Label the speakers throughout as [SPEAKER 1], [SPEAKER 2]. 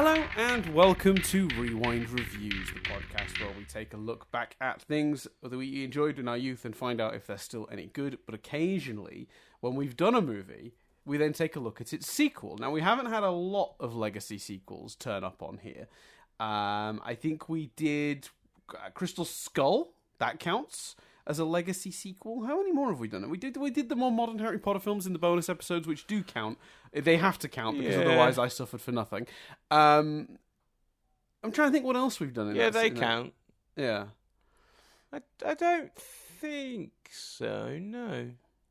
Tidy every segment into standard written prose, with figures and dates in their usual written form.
[SPEAKER 1] Hello and welcome to Rewind Reviews, the podcast where we take a look back at things that we enjoyed in our youth and find out if they're still any good. But occasionally, when we've done a movie, we then take a look at its sequel. Now, we haven't had a lot of legacy sequels turn up on here. I think we did Crystal Skull. That counts as a legacy sequel. How many more have we done? We did the more modern Harry Potter films in the bonus episodes, which do count. They have to count because otherwise I suffered for nothing. I'm trying to think what else we've done.
[SPEAKER 2] They count.
[SPEAKER 1] Yeah.
[SPEAKER 2] I don't think so. No.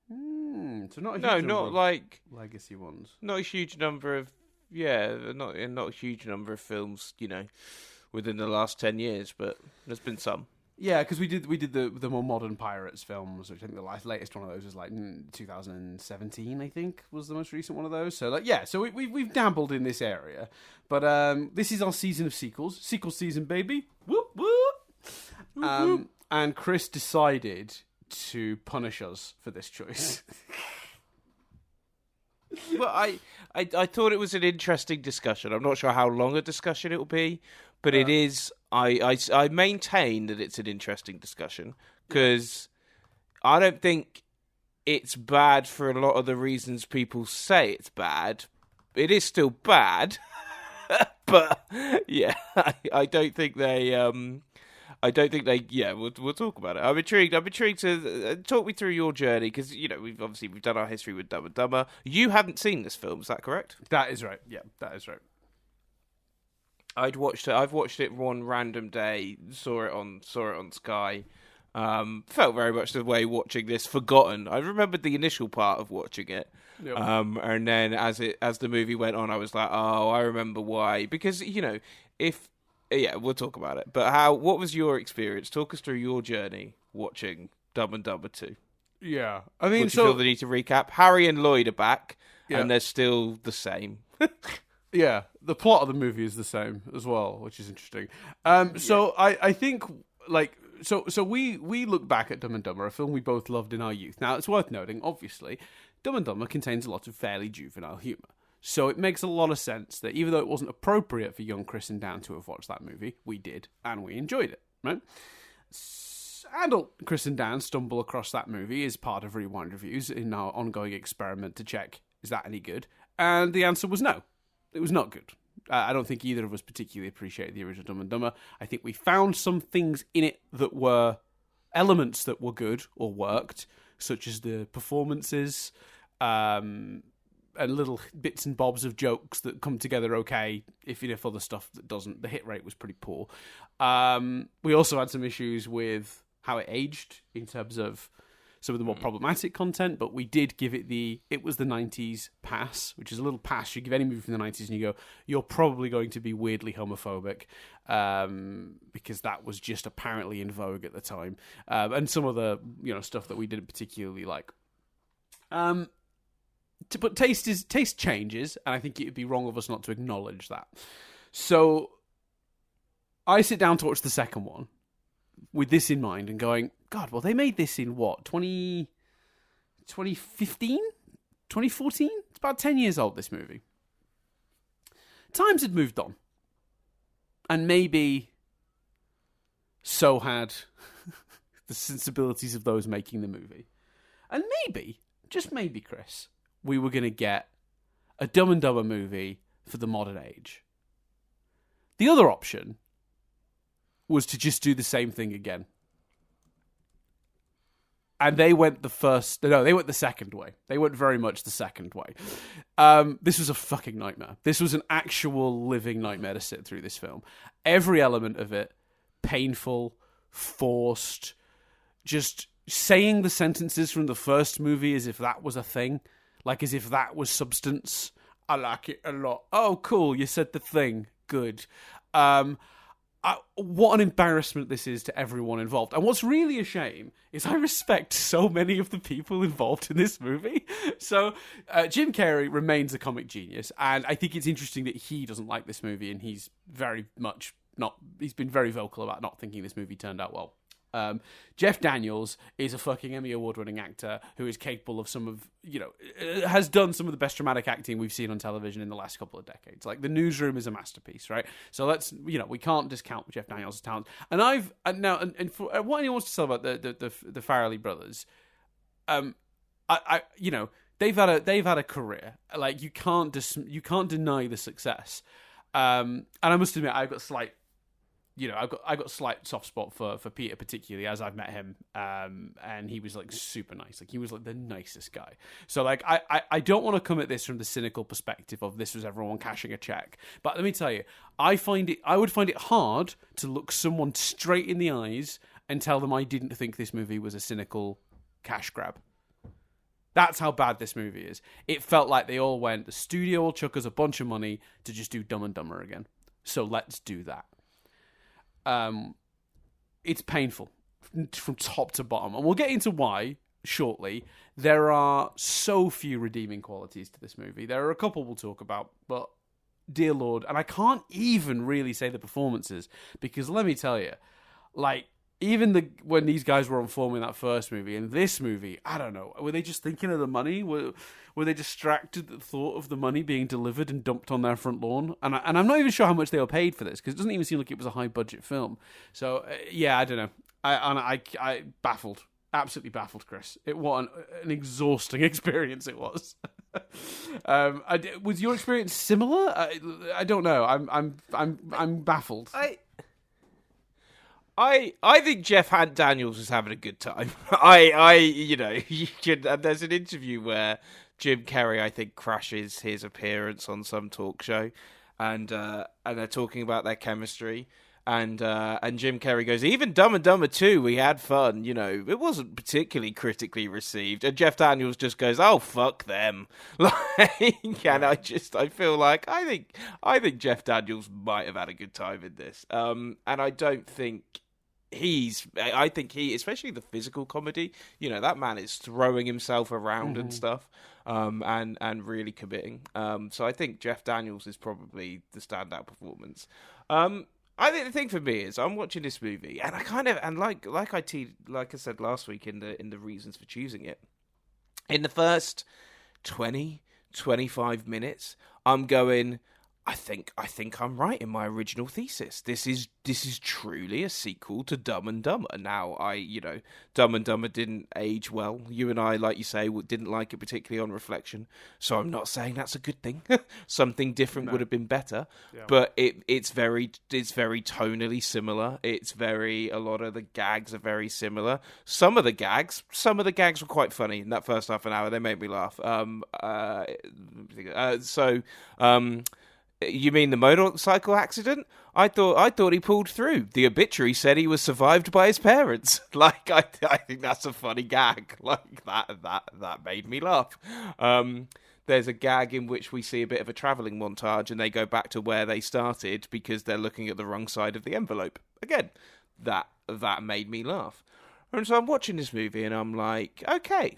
[SPEAKER 1] So not a huge
[SPEAKER 2] No,
[SPEAKER 1] number
[SPEAKER 2] not
[SPEAKER 1] of
[SPEAKER 2] like
[SPEAKER 1] legacy ones.
[SPEAKER 2] not a huge number of not a huge number of films. Within the last 10 years, but there's been some.
[SPEAKER 1] Yeah, because we did the more modern Pirates films, which I think the latest one of those was like 2017. I think was the most recent one of those. So so we've dabbled in this area, but this is our season of sequels, sequel season, baby. Whoop whoop. And Chris decided to punish us for this choice.
[SPEAKER 2] Well, I thought it was an interesting discussion. I'm not sure how long a discussion it will be, but it is. I maintain that it's an interesting discussion because I don't think it's bad for a lot of the reasons people say it's bad. It is still bad, but yeah, I don't think they. I don't think they. Yeah, we'll talk about it. I'm intrigued. To talk me through your journey because we've done our history with Dumb and Dumber. You haven't seen this film, is that correct?
[SPEAKER 1] That is right. Yeah, that is right.
[SPEAKER 2] I've watched it one random day. Saw it on Sky. Felt very much the way watching this. Forgotten. I remembered the initial part of watching it.
[SPEAKER 1] Yep.
[SPEAKER 2] And then as the movie went on, I was like, oh, I remember why. Because if. Yeah, we'll talk about it. But what was your experience? Talk us through your journey watching Dumb and Dumber 2.
[SPEAKER 1] Yeah. I mean,
[SPEAKER 2] Would you feel the need to recap? Harry and Lloyd are back, and they're still the same.
[SPEAKER 1] Yeah, the plot of the movie is the same as well, which is interesting. So I think, so we look back at Dumb and Dumber, a film we both loved in our youth. Now, it's worth noting, obviously, Dumb and Dumber contains a lot of fairly juvenile humour. So it makes a lot of sense that even though it wasn't appropriate for young Chris and Dan to have watched that movie, we did, and we enjoyed it, right? Adult Chris and Dan stumble across that movie as part of Rewind Reviews in our ongoing experiment to check, is that any good? And the answer was no. It was not good. I don't think either of us particularly appreciated the original Dumb and Dumber. I think we found some things in it that were elements that were good or worked, such as the performances, and little bits and bobs of jokes that come together okay, if other stuff that doesn't. The hit rate was pretty poor. We also had some issues with how it aged in terms of some of the more problematic content, but we did give it it was the 90s pass, which is a little pass you give any movie from the 90s and you go, you're probably going to be weirdly homophobic, because that was just apparently in vogue at the time. And some of the stuff that we didn't particularly like. But taste changes, and I think it would be wrong of us not to acknowledge that. So I sit down to watch the second one with this in mind and going, God, well, they made this in what, 2015? 2014? It's about 10 years old, this movie. Times had moved on. And maybe so had the sensibilities of those making the movie. And maybe, just maybe, Chris, we were going to get a Dumb and Dumber movie for the modern age. The other option was to just do the same thing again. And they went the second way. They went very much the second way. This was a fucking nightmare. This was an actual living nightmare to sit through this film. Every element of it, painful, forced, just saying the sentences from the first movie as if that was a thing. Like as if that was substance. I like it a lot. Oh, cool, you said the thing. Good. What an embarrassment this is to everyone involved. And what's really a shame is I respect so many of the people involved in this movie. So Jim Carrey remains a comic genius, and I think it's interesting that he doesn't like this movie, and he's very much not. He's been very vocal about not thinking this movie turned out well. Jeff Daniels is a fucking Emmy Award-winning actor who is capable of has done some of the best dramatic acting we've seen on television in the last couple of decades. Like, The Newsroom is a masterpiece, right? So we can't discount Jeff Daniels' talent. And for what anyone wants to say about the Farrelly brothers, they've had a career. Like, you can't deny the success. And I must admit, I've got a slight soft spot for Peter, particularly as I've met him, and he was like super nice. Like, he was like the nicest guy. So like, I don't want to come at this from the cynical perspective of this was everyone cashing a check. But let me tell you, I would find it hard to look someone straight in the eyes and tell them I didn't think this movie was a cynical cash grab. That's how bad this movie is. It felt like they all went, the studio will chuck us a bunch of money to just do Dumb and Dumber again. So let's do that. It's painful from top to bottom. And we'll get into why shortly. There are so few redeeming qualities to this movie. There are a couple we'll talk about, but dear Lord, and I can't even really say the performances, because let me tell you, like, even when these guys were on form in that first movie, in this movie, I don't know, were they just thinking of the money? Were they distracted at the thought of the money being delivered and dumped on their front lawn? And I'm not even sure how much they were paid for this, because it doesn't even seem like it was a high-budget film. So, yeah, I don't know. I baffled. Absolutely baffled, Chris. What an exhausting experience it was. Was your experience similar? I don't know. I'm baffled.
[SPEAKER 2] I think Jeff Daniels was having a good time. There's an interview where Jim Carrey, I think, crashes his appearance on some talk show, and they're talking about their chemistry, and Jim Carrey goes, even Dumb and Dumber 2, we had fun. It wasn't particularly critically received, and Jeff Daniels just goes, oh, fuck them. And I feel like I think Jeff Daniels might have had a good time in this, and I don't think. I think he, especially the physical comedy, that man is throwing himself around and stuff, and really committing. So I think Jeff Daniels is probably the standout performance. I think the thing for me is I'm watching this movie, and I kind of, and like I said last week in the reasons for choosing it, in the first 20-25 minutes, I'm going, I think I'm right in my original thesis. This is truly a sequel to Dumb and Dumber. Now, Dumb and Dumber didn't age well. You and I, like you say, didn't like it particularly on reflection. So I'm not saying that's a good thing. Something different would have been better. Yeah. But it's very tonally similar. A lot of the gags are very similar. Some of the gags were quite funny in that first half an hour. They made me laugh. You mean the motorcycle accident? I thought he pulled through. The obituary said he was survived by his parents. Like, I think that's a funny gag. Like, that made me laugh. There's a gag in which we see a bit of a travelling montage, and they go back to where they started because they're looking at the wrong side of the envelope. Again, that made me laugh. And so I'm watching this movie, and I'm like, okay,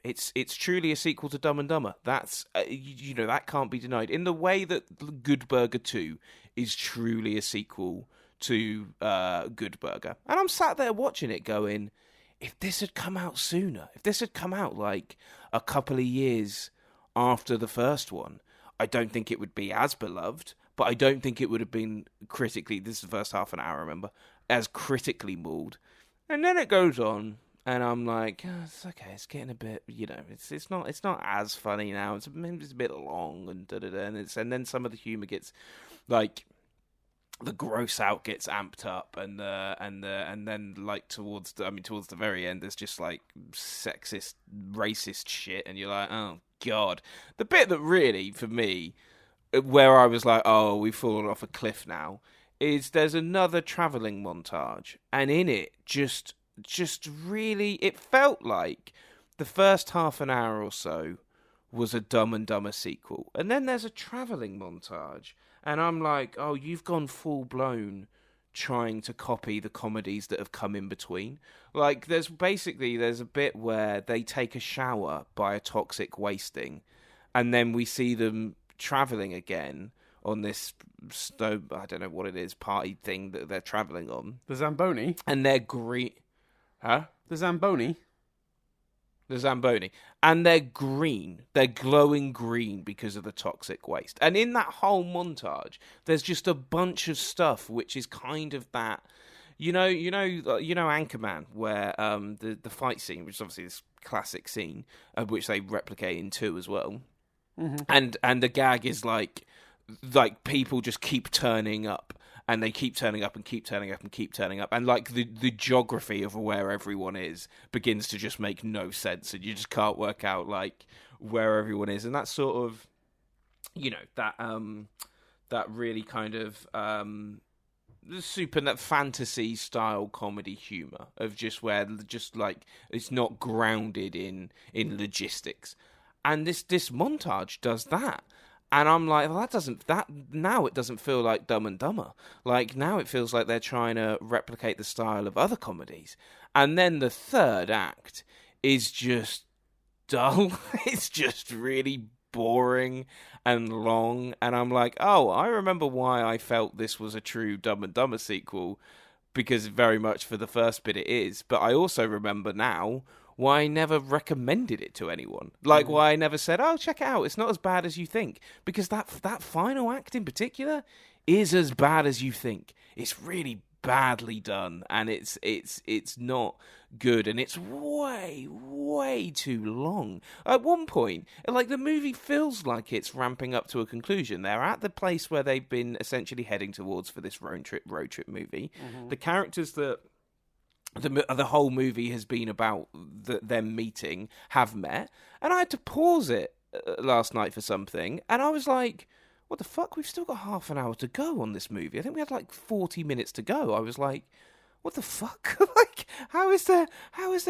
[SPEAKER 2] it's truly a sequel to Dumb and Dumber. That's, that can't be denied. In the way that Good Burger 2 is truly a sequel to Good Burger. And I'm sat there watching it going, if this had come out sooner, if this had come out like a couple of years after the first one, I don't think it would be as beloved, but I don't think it would have been critically, this is the first half an hour, remember, as critically mauled. And then it goes on, and I'm like, it's okay. It's getting a bit, it's not as funny now. It's a bit long, and and then some of the humor gets, like, the gross out gets amped up, and then like towards the very end, there's just like sexist, racist shit, and you're like, oh god. The bit that really, for me, where I was like, oh, we've fallen off a cliff now, is there's another travelling montage, and in it, just really, it felt like the first half an hour or so was a Dumb and Dumber sequel, and then there's a travelling montage, and I'm like, oh, you've gone full blown trying to copy the comedies that have come in between. Like, there's a bit where they take a shower by a toxic wasting, and then we see them travelling again on this snow, I don't know what it is, party thing that they're traveling on.
[SPEAKER 1] The Zamboni?
[SPEAKER 2] And they're green. Huh?
[SPEAKER 1] The Zamboni?
[SPEAKER 2] The Zamboni. And they're green. They're glowing green because of the toxic waste. And in that whole montage, there's just a bunch of stuff which is kind of that, Anchorman, where the fight scene, which is obviously this classic scene, which they replicate in 2 as well. Mm-hmm. And the gag is like people just keep turning up. And they keep turning up and keep turning up and keep turning up. And, like, the geography of where everyone is begins to just make no sense. And you just can't work out, like, where everyone is. And that's sort of, that really kind of that fantasy-style comedy humour of just where, just, like, it's not grounded in logistics. And this montage does that. And I'm like, well, now it doesn't feel like Dumb and Dumber. Like, now it feels like they're trying to replicate the style of other comedies. And then the third act is just dull. It's just really boring and long. And I'm like, oh, I remember why I felt this was a true Dumb and Dumber sequel, because very much for the first bit it is. But I also remember now why I never recommended it to anyone. Like, why I never said, oh, check it out, it's not as bad as you think. Because that final act in particular is as bad as you think. It's really badly done, and it's not good, and it's way, way too long. At one point, like, the movie feels like it's ramping up to a conclusion. They're at the place where they've been essentially heading towards for this road trip movie. Mm-hmm. The characters that the whole movie has been about them meeting have met, and I had to pause it last night for something, and I was like, what the fuck? We've still got half an hour to go on this movie. I think we had like 40 minutes to go. I was like, what the fuck? Like, how is there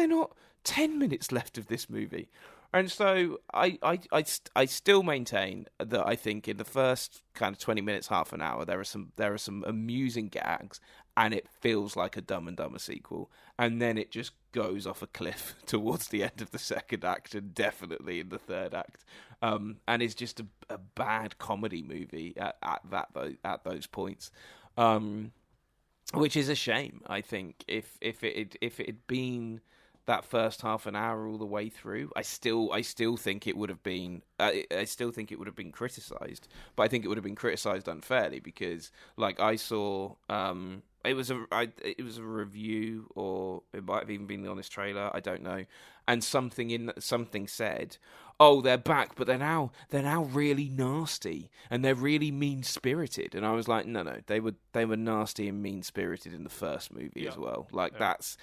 [SPEAKER 2] not 10 minutes left of this movie? And so I still maintain that I think in the first kind of 20 minutes, half an hour, there are some amusing gags, and it feels like a Dumb and Dumber sequel. And then it just goes off a cliff towards the end of the second act, and definitely in the third act. And it's just a bad comedy movie at those points, which is a shame. I think if it had been that first half an hour all the way through, I still think it would have been criticised, but I think it would have been criticised unfairly, because, like, I saw it was a review, or it might have even been the Honest Trailer, I don't know, and something said, oh, they're back, but they're now really nasty, and they're really mean-spirited. And I was like, no, they were nasty and mean-spirited in the first movie as well. Like, that's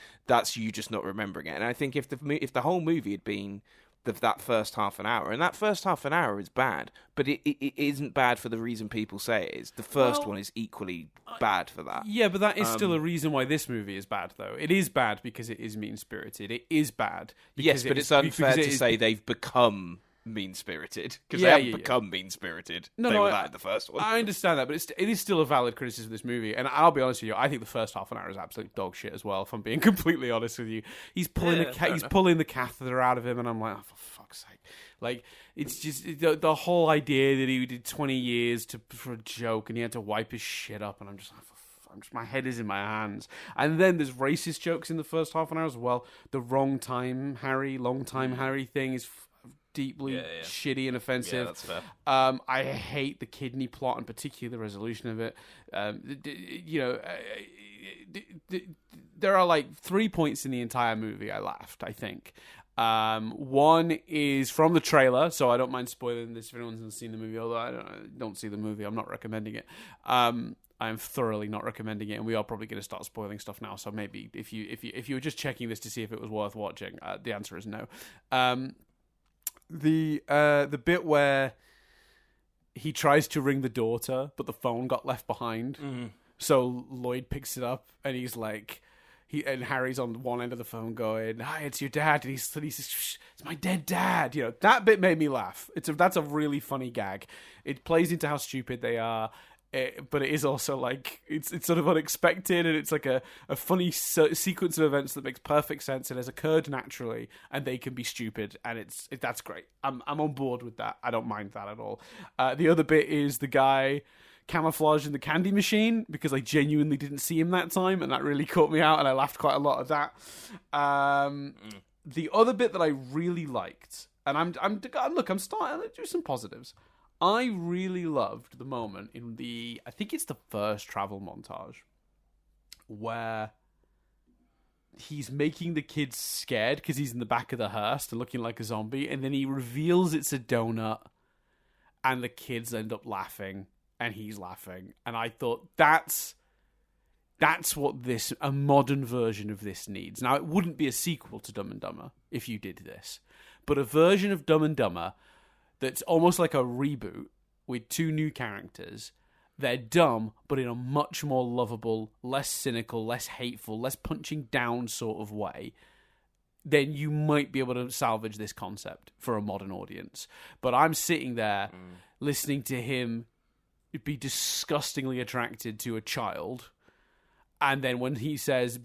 [SPEAKER 2] you just not remembering it. And I think if the whole movie had been that first half an hour, and that first half an hour is bad, but it isn't bad for the reason people say it is. The first one is equally bad for that.
[SPEAKER 1] Yeah, but that is still a reason why this movie is bad, though. It is bad because it is mean-spirited. It is bad because
[SPEAKER 2] yes, but it's unfair to say they've become mean-spirited, because they haven't become mean-spirited. They were that in the first one.
[SPEAKER 1] I understand that, but it is still a valid criticism of this movie, and I'll be honest with you, I think the first half an hour is absolute dog shit as well, if I'm being completely honest with you. He's pulling the catheter out of him, and I'm like, oh, for fuck's sake. Like, it's just the whole idea that he did 20 years for a joke, and he had to wipe his shit up, and I'm just like, my head is in my hands. And then there's racist jokes in the first half an hour as well. The long time Harry thing is deeply shitty and offensive.
[SPEAKER 2] Yeah, that's fair.
[SPEAKER 1] I hate the kidney plot, in particular the resolution of it. There are like 3 points in the entire movie I laughed, I think. One is from the trailer, so I don't mind spoiling this if anyone hasn't seen the movie, although I don't see the movie, I'm not recommending it. I'm thoroughly not recommending it, and we are probably going to start spoiling stuff now, so maybe if you were just checking this to see if it was worth watching, the answer is no. The bit where he tries to ring the daughter, but the phone got left behind. Mm-hmm. So Lloyd picks it up, and he's like, and Harry's on one end of the phone going, "Hi, it's your dad," and he says, "Shh, it's my dead dad." You know, that bit made me laugh. That's a really funny gag. It plays into how stupid they are. but it is also like it's sort of unexpected, and it's like a funny sequence of events that makes perfect sense and has occurred naturally, and they can be stupid, and that's great. I'm on board with that. I don't mind that at all. The other bit is the guy camouflaged in the candy machine, because I genuinely didn't see him that time, and that really caught me out, and I laughed quite a lot at that. The other bit that I really liked, and I'm starting to do some positives. I really loved the moment in I think it's the first travel montage, where he's making the kids scared because he's in the back of the hearse and looking like a zombie, and then he reveals it's a donut, and the kids end up laughing, and he's laughing. And I thought that's what a modern version of this needs. Now, it wouldn't be a sequel to Dumb and Dumber if you did this, but a version of Dumb and Dumber that's almost like a reboot with two new characters. They're dumb, but in a much more lovable, less cynical, less hateful, less punching down sort of way. Then you might be able to salvage this concept for a modern audience. But I'm sitting there listening to him be disgustingly attracted to a child, and then when he says,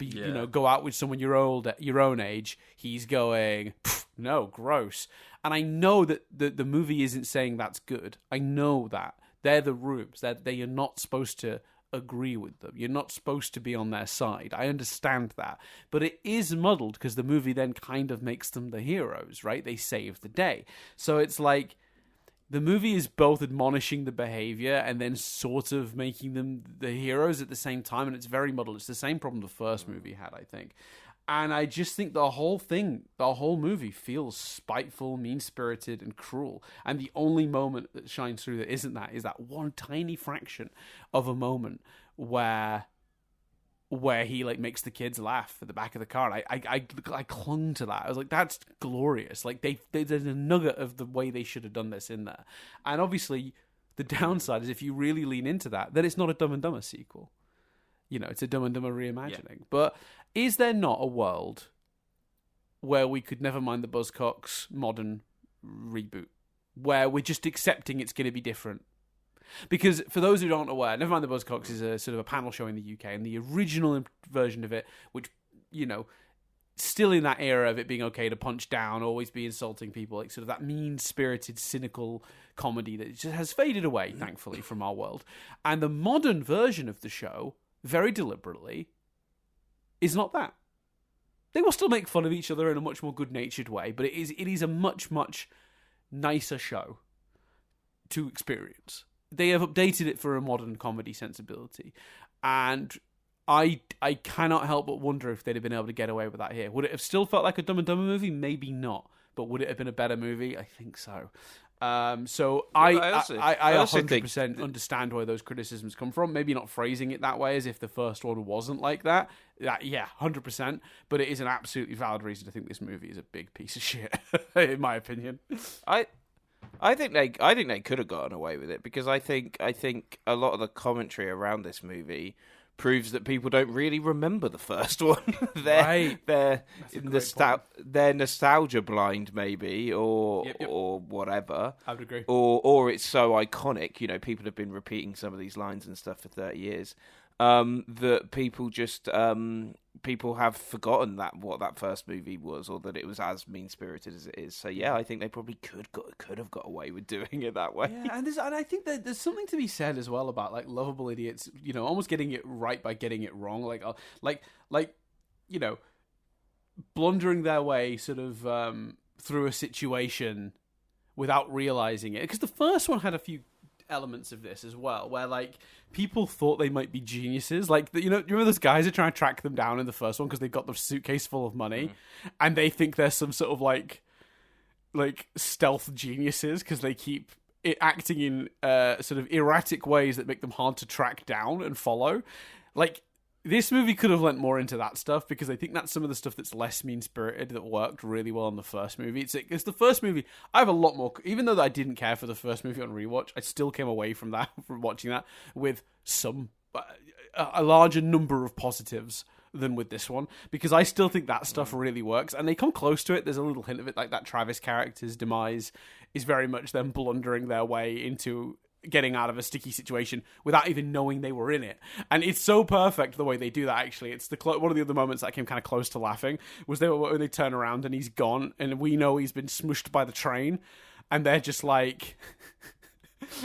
[SPEAKER 1] go out with someone your own age, he's going, no, gross. And I know that the movie isn't saying that's good. I know that. They're the rubes. You're not supposed to agree with them. You're not supposed to be on their side. I understand that. But it is muddled because the movie then kind of makes them the heroes, right? They save the day. So it's like the movie is both admonishing the behavior and then sort of making them the heroes at the same time, and it's very muddled. It's the same problem the first movie had, I think. And I just think the whole movie feels spiteful, mean-spirited, and cruel. And the only moment that shines through that isn't that is that one tiny fraction of a moment where he like makes the kids laugh at the back of the car. And I clung to that. I was like, that's glorious. Like there's a nugget of the way they should have done this in there. And obviously, the downside is if you really lean into that, then it's not a Dumb and Dumber sequel. It's a Dumb and Dumber reimagining. Yeah. But is there not a world where we could never mind the Buzzcocks modern reboot, where we're just accepting it's going to be different? Because for those who aren't aware, Never Mind the Buzzcocks is a sort of a panel show in the UK, and the original version of it, which, still in that era of it being okay to punch down, always be insulting people, like sort of that mean-spirited, cynical comedy that just has faded away, thankfully, from our world. And the modern version of the show, very deliberately, is not that. They will still make fun of each other in a much more good-natured way, but it is a much, much nicer show to experience. They have updated it for a modern comedy sensibility, and I cannot help but wonder if they'd have been able to get away with that here. Would it have still felt like a Dumb and Dumber movie? Maybe not, but would it have been a better movie? I think so. So I 100% understand where those criticisms come from. Maybe not phrasing it that way as if the first one wasn't like that. Yeah, 100%. But it is an absolutely valid reason to think this movie is a big piece of shit, in my opinion.
[SPEAKER 2] I think they could have gotten away with it, because I think a lot of the commentary around this movie proves that people don't really remember the first one. They're nostalgia blind, maybe, or or whatever.
[SPEAKER 1] I would agree.
[SPEAKER 2] Or it's so iconic. People have been repeating some of these lines and stuff for 30 years. That people have forgotten what that first movie was, or that it was as mean-spirited as it is. So yeah, I think they probably could have got away with doing it that way.
[SPEAKER 1] Yeah, and I think that there's something to be said as well about like lovable idiots, almost getting it right by getting it wrong, like blundering their way sort of through a situation without realizing it. Because the first one had a few elements of this as well, where like people thought they might be geniuses. Like, you remember those guys are trying to track them down in the first one because they've got the suitcase full of money, and they think they're some sort of like stealth geniuses because they keep acting in sort of erratic ways that make them hard to track down and follow. Like, this movie could have lent more into that stuff, because I think that's some of the stuff that's less mean-spirited that worked really well in the first movie. It's the first movie. I have a lot more... Even though I didn't care for the first movie on rewatch, I still came away from watching that with a larger number of positives than with this one, because I still think that stuff really works, and they come close to it. There's a little hint of it, like that Travis character's demise is very much them blundering their way into getting out of a sticky situation without even knowing they were in it. And it's so perfect the way they do that, actually. It's one of the other moments that came kind of close to laughing was when they turn around and he's gone and we know he's been smushed by the train and they're just like...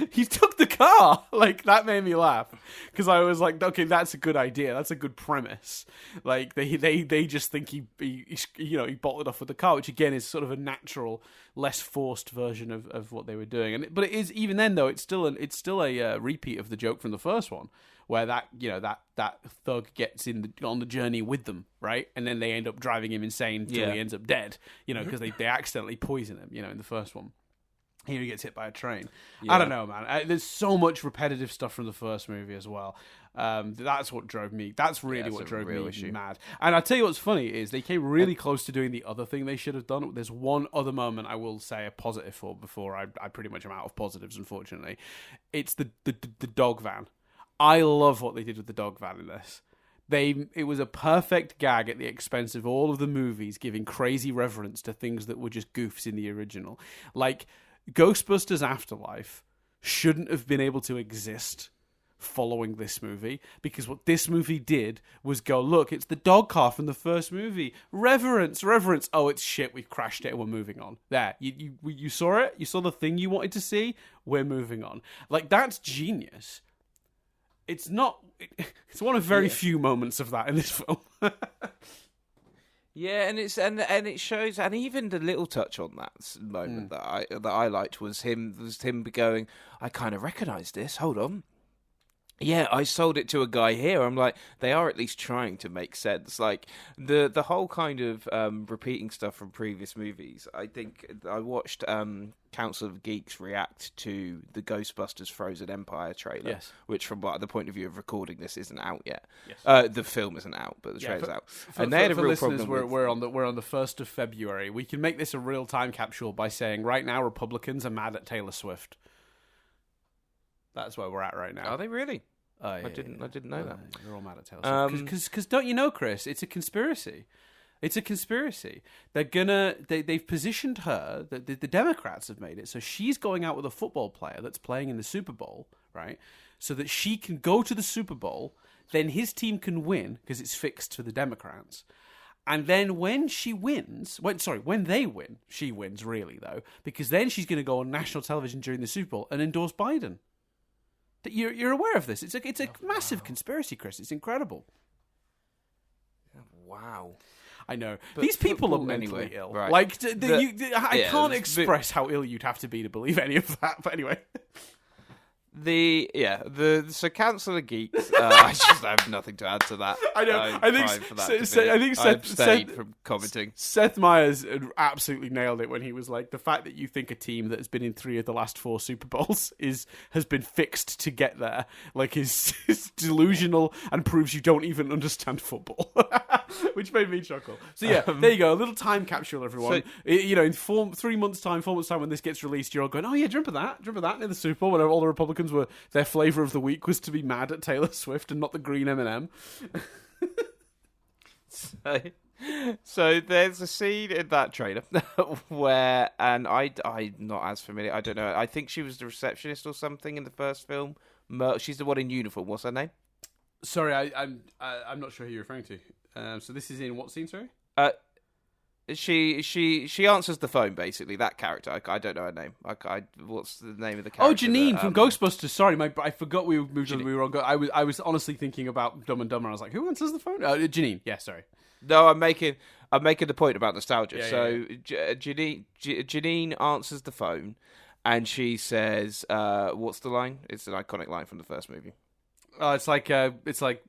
[SPEAKER 1] he took the car. Like, that made me laugh because I was like, okay, that's a good idea. That's a good premise. Like, they just think he bolted off with the car, which again is sort of a natural, less forced version of what they were doing. But it is, even then though, it's still a repeat of the joke from the first one, where that thug gets on the journey with them, right? And then they end up driving him insane till he ends up dead, because they accidentally poison him, in the first one. Here he gets hit by a train. Yeah. I don't know, man. There's so much repetitive stuff from the first movie as well. That's what drove me. That's really what drove me mad. And I'll tell you what's funny is they came really close to doing the other thing they should have done. There's one other moment I will say a positive for before I pretty much am out of positives, unfortunately. It's the dog van. I love what they did with the dog van in this. It was a perfect gag at the expense of all of the movies giving crazy reverence to things that were just goofs in the original. Like... Ghostbusters Afterlife shouldn't have been able to exist following this movie because what this movie did was go, look, it's the dog car from the first movie. Reverence. Oh, it's shit. We've crashed it and we're moving on. There. You saw it? You saw the thing you wanted to see? We're moving on. Like, that's genius. It's not... It's one of very few moments of that in this film.
[SPEAKER 2] Yeah, and it shows, and even the little touch on that moment that I liked was him going, I kind of recognise this. Hold on. Yeah, I sold it to a guy here. I'm like, they are at least trying to make sense. Like the whole kind of repeating stuff from previous movies. I think I watched Council of Geeks react to the Ghostbusters Frozen Empire trailer, which from the point of view of recording this isn't out yet. Yes. The film isn't out, but the trailer's out. And they had a real problem.
[SPEAKER 1] We're on the 1st of February. We can make this a real time capsule by saying right now Republicans are mad at Taylor Swift. That's where we're at right now.
[SPEAKER 2] Are they really?
[SPEAKER 1] I
[SPEAKER 2] didn't know that.
[SPEAKER 1] They're all mad at Taylor Swift. Because don't you know, Chris? It's a conspiracy. It's a conspiracy. They've positioned her. The Democrats have made it so she's going out with a football player that's playing in the Super Bowl, right? So that she can go to the Super Bowl, then his team can win because it's fixed for the Democrats. And then when she wins, when they win, she wins really though, because then she's going to go on national television during the Super Bowl and endorse Biden. You're aware of this? It's a massive conspiracy, Chris. It's incredible.
[SPEAKER 2] Wow.
[SPEAKER 1] I know. But these people are mentally ill. Right. Like, I can't express how ill you'd have to be to believe any of that. But anyway.
[SPEAKER 2] So Council of Geeks. I just have nothing to add to that.
[SPEAKER 1] I know. I think
[SPEAKER 2] I've stayed from commenting.
[SPEAKER 1] Seth Meyers absolutely nailed it when he was like, the fact that you think a team that has been in 3 of the last 4 Super Bowls has been fixed to get there, like is delusional and proves you don't even understand football, which made me chuckle. So yeah, there you go, a little time capsule, everyone. So, in 4 months' time, when this gets released, you're all going, oh yeah, do you remember that in the Super Bowl when all the Republicans were their flavour of the week was to be mad at Taylor Swift and not the green M&M.
[SPEAKER 2] So there's a scene in that trailer where, and I'm not as familiar. I don't know. I think she was the receptionist or something in the first film. She's the one in uniform. What's her name?
[SPEAKER 1] Sorry, I'm not sure who you're referring to. So this is in what scene? Sorry.
[SPEAKER 2] She answers the phone, basically. That character, I don't know her name. What's the name of the character?
[SPEAKER 1] Oh, Janine from Ghostbusters. Sorry, I forgot we moved on. We were on. I was honestly thinking about Dumb and Dumber. I was like, who answers the phone? Janine. Yeah, sorry.
[SPEAKER 2] No, I'm making the point about nostalgia. Janine answers the phone, and she says, "What's the line?" It's an iconic line from the first movie.
[SPEAKER 1] It's like.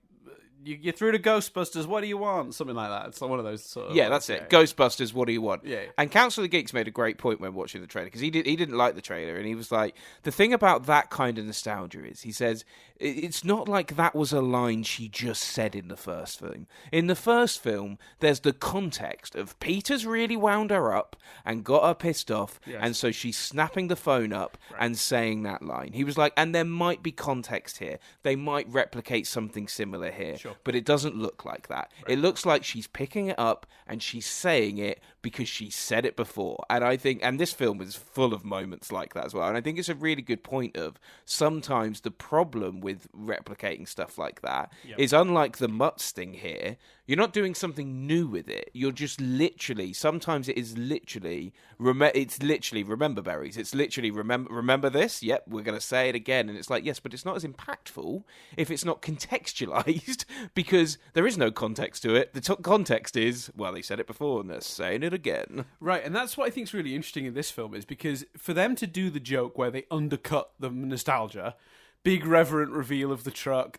[SPEAKER 1] You're through to Ghostbusters, what do you want? Something like that. It's like one of those sort of...
[SPEAKER 2] Yeah, that's it. Ghostbusters, what do you want?
[SPEAKER 1] Yeah.
[SPEAKER 2] And Council of Geeks made a great point when watching the trailer, because he didn't like the trailer, and he was like, the thing about that kind of nostalgia is, he says, it's not like that was a line she just said in the first film. In the first film, there's the context of Peter's really wound her up and got her pissed off, and so she's snapping the phone up and saying that line. He was like, and there might be context here. They might replicate something similar here.
[SPEAKER 1] Sure.
[SPEAKER 2] but it doesn't look like that. Right. It looks like she's picking it up and she's saying it because she said it before. And I think, and this film is full of moments like that as well. And I think it's a really good point of sometimes the problem with replicating stuff like that is, unlike the Mutt sting here, you're not doing something new with it. You're just literally, sometimes it is literally, it's literally remember berries. It's literally remember this? Yep, we're going to say it again. And it's like, yes, but it's not as impactful if it's not contextualized, because there is no context to it. The context is, well, they said it before and they're saying it again.
[SPEAKER 1] Right, and that's what I think is really interesting in this film, is because for them to do the joke where they undercut the nostalgia, big reverent reveal of the truck,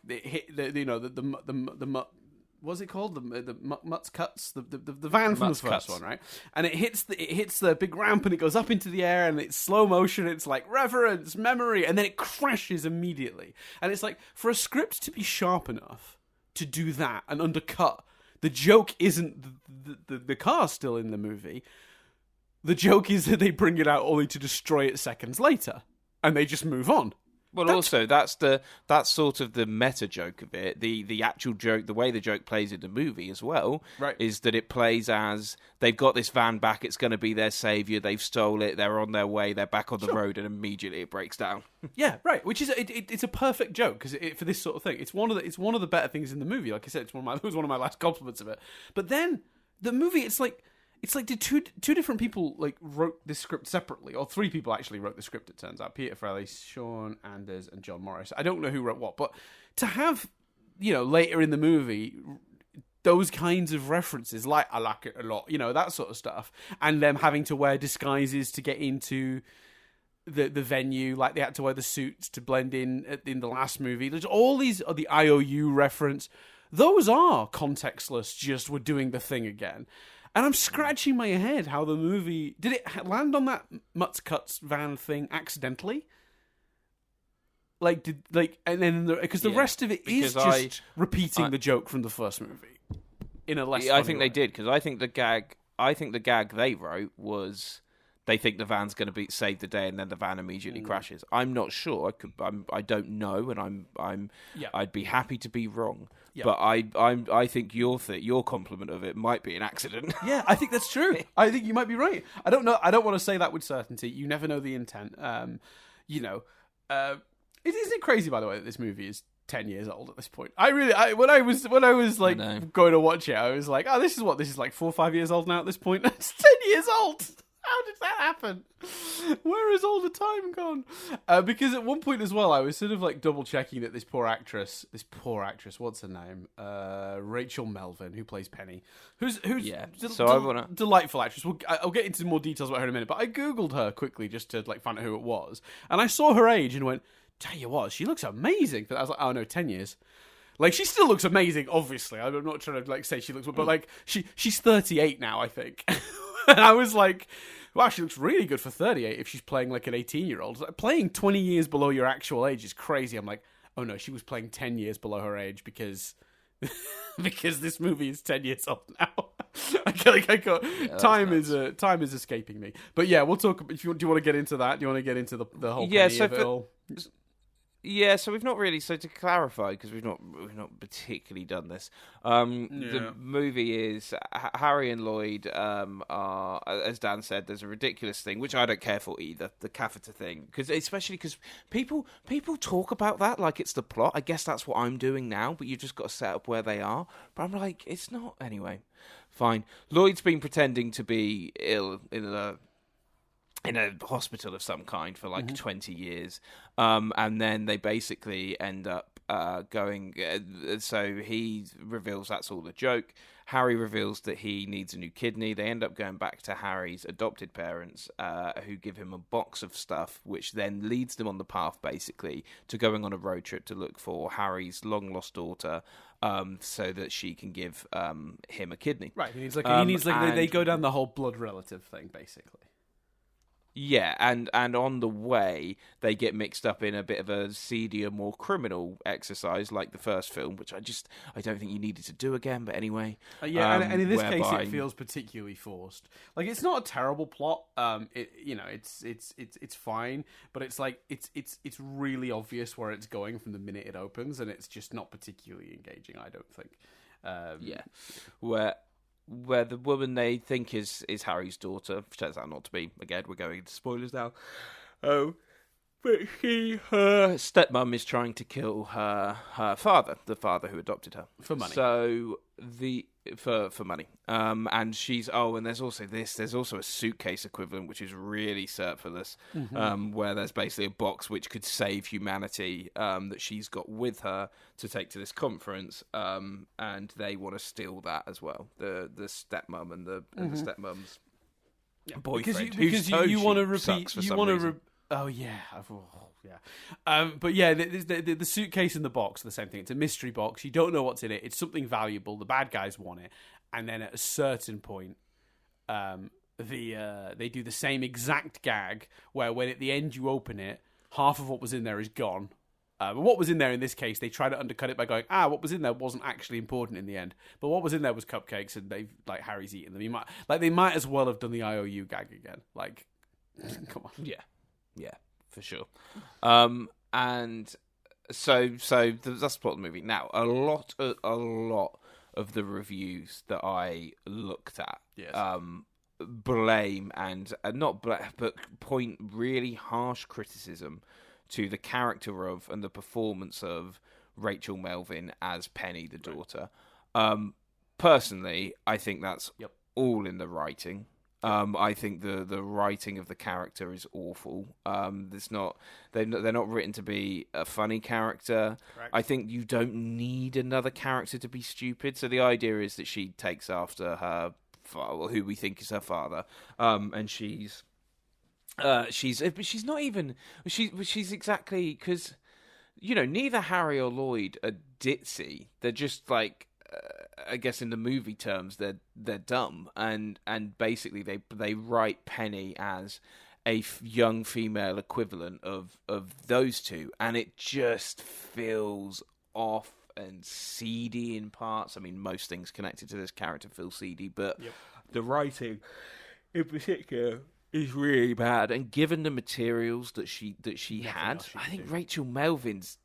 [SPEAKER 1] what's it called? The Mutt's Cuts, the van from Mutt's the first one, right? And it hits the big ramp and it goes up into the air and it's slow motion. It's like reverence, memory, and then it crashes immediately. And it's like, for a script to be sharp enough to do that and undercut, the joke isn't the car still in the movie. The joke is that they bring it out only to destroy it seconds later, and they just move on.
[SPEAKER 2] Well, also that's sort of the meta joke of it. The actual joke, the way the joke plays in the movie as well,
[SPEAKER 1] right,
[SPEAKER 2] is that it plays as they've got this van back. It's going to be their savior. They've stole it. They're on their way. They're back on the road, and immediately it breaks down.
[SPEAKER 1] Yeah, right. Which is it's a perfect joke because for this sort of thing, it's one of the better things in the movie. Like I said, it was one of my last compliments of it. But then the movie, it's like did two different people like wrote this script separately, or three people actually wrote the script. It turns out Peter Farrelly, Sean Anders, and John Morris. I don't know who wrote what, but to have later in the movie those kinds of references, like I like it a lot, that sort of stuff, and them having to wear disguises to get into the venue, like they had to wear the suits to blend in the last movie. There's all these the IOU reference. Those are contextless. Just we're doing the thing again. And I'm scratching my head how the movie... Did it land on that Mutt's Cuts van thing accidentally? Because the rest of it is just repeating the joke from the first movie in a less.
[SPEAKER 2] I think they did, because I think the gag they wrote was they think the van's going to save the day, and then the van immediately crashes. I'm not sure. I don't know, and I'd be happy to be wrong. Yeah. But I think your compliment of it might be an accident.
[SPEAKER 1] Yeah, I think that's true. I think you might be right. I don't know. I don't want to say that with certainty. You never know the intent. Isn't it crazy, by the way, that this movie is 10 years old at this point? When I was like going to watch it, I was like, oh, this is like 4 or 5 years old now at this point. It's 10 years old. How did that happen? Where is all the time gone? Because at one point as well, I was sort of like double checking that this poor actress, what's her name? Rachel Melvin, who plays Penny, who's delightful actress. I'll get into more details about her in a minute, but I googled her quickly just to like find out who it was, and I saw her age and went, tell you what, she looks amazing. But I was like, oh no, 10 years. Like, she still looks amazing, obviously. I'm not trying to like say she looks, but like she's 38 now, I think. And I was like, wow, she looks really good for 38 if she's playing like an 18-year-old. Playing 20 years below your actual age is crazy. I'm like, oh no, she was playing 10 years below her age because this movie is 10 years old now. Time is escaping me. But yeah, we'll talk. Do you want to get into that? Do you want to get into the whole penny of it all?
[SPEAKER 2] Yeah, so we've not really. So to clarify, because we've not particularly done this. The movie is Harry and Lloyd are, as Dan said, there's a ridiculous thing which I don't care for either, the catheter thing, especially because people talk about that like it's the plot. I guess that's what I'm doing now, but you've just got to set up where they are. But I'm like, it's not anyway. Fine. Lloyd's been pretending to be ill in a hospital of some kind for like 20 years. And then they basically end up going... so he reveals that's all a joke. Harry reveals that he needs a new kidney. They end up going back to Harry's adopted parents, who give him a box of stuff, which then leads them on the path, basically, to going on a road trip to look for Harry's long-lost daughter, so that she can give him a kidney.
[SPEAKER 1] Right, he needs they go down the whole blood relative thing, basically.
[SPEAKER 2] Yeah, and on the way, they get mixed up in a bit of a seedier, more criminal exercise like the first film, which I don't think you needed to do again, but anyway.
[SPEAKER 1] And in this case,
[SPEAKER 2] whereby-
[SPEAKER 1] it feels particularly forced. Like, it's not a terrible plot. It's fine, but it's like it's really obvious where it's going from the minute it opens, and it's just not particularly engaging, I don't think.
[SPEAKER 2] Yeah, where the woman they think is Harry's daughter turns out not to be. Again, we're going into spoilers now. Oh, but her stepmom is trying to kill her father, the father who adopted her,
[SPEAKER 1] For money.
[SPEAKER 2] So for money. And she's and there's also a suitcase equivalent which is really surplus, where there's basically a box which could save humanity that she's got with her to take to this conference, and they want to steal that as well. The stepmom and the stepmom's boyfriend,
[SPEAKER 1] because you want to repeat. You want to. Oh yeah, but yeah, the suitcase and the box are the same thing. It's a mystery box. You don't know what's in it. It's something valuable. The bad guys want it, and then at a certain point, they do the same exact gag where when at the end you open it, half of what was in there is gone. But what was in there in this case, they try to undercut it by going, what was in there wasn't actually important in the end. But what was in there was cupcakes, and Harry's eaten them. They might as well have done the IOU gag again. Like, come on.
[SPEAKER 2] Yeah, for sure. And so that's the plot of the movie. Now, a lot of the reviews that I looked at, blame and not blame, but point really harsh criticism to the character of and the performance of Rachel Melvin as Penny, the daughter. Personally, I think that's all in the writing. I think the writing of the character is awful. They're not written to be a funny character.
[SPEAKER 1] Correct.
[SPEAKER 2] I think you don't need another character to be stupid. So the idea is that she takes after her father, who we think is her father, and she's not even she's exactly, because neither Harry or Lloyd are ditzy. They're just like, I guess in the movie terms, they're dumb, and basically they write Penny as a young female equivalent of those two, and it just feels off and seedy in parts. I mean, most things connected to this character feel seedy, but the writing in particular is really bad. And given the materials that she had, I think Rachel Melvin's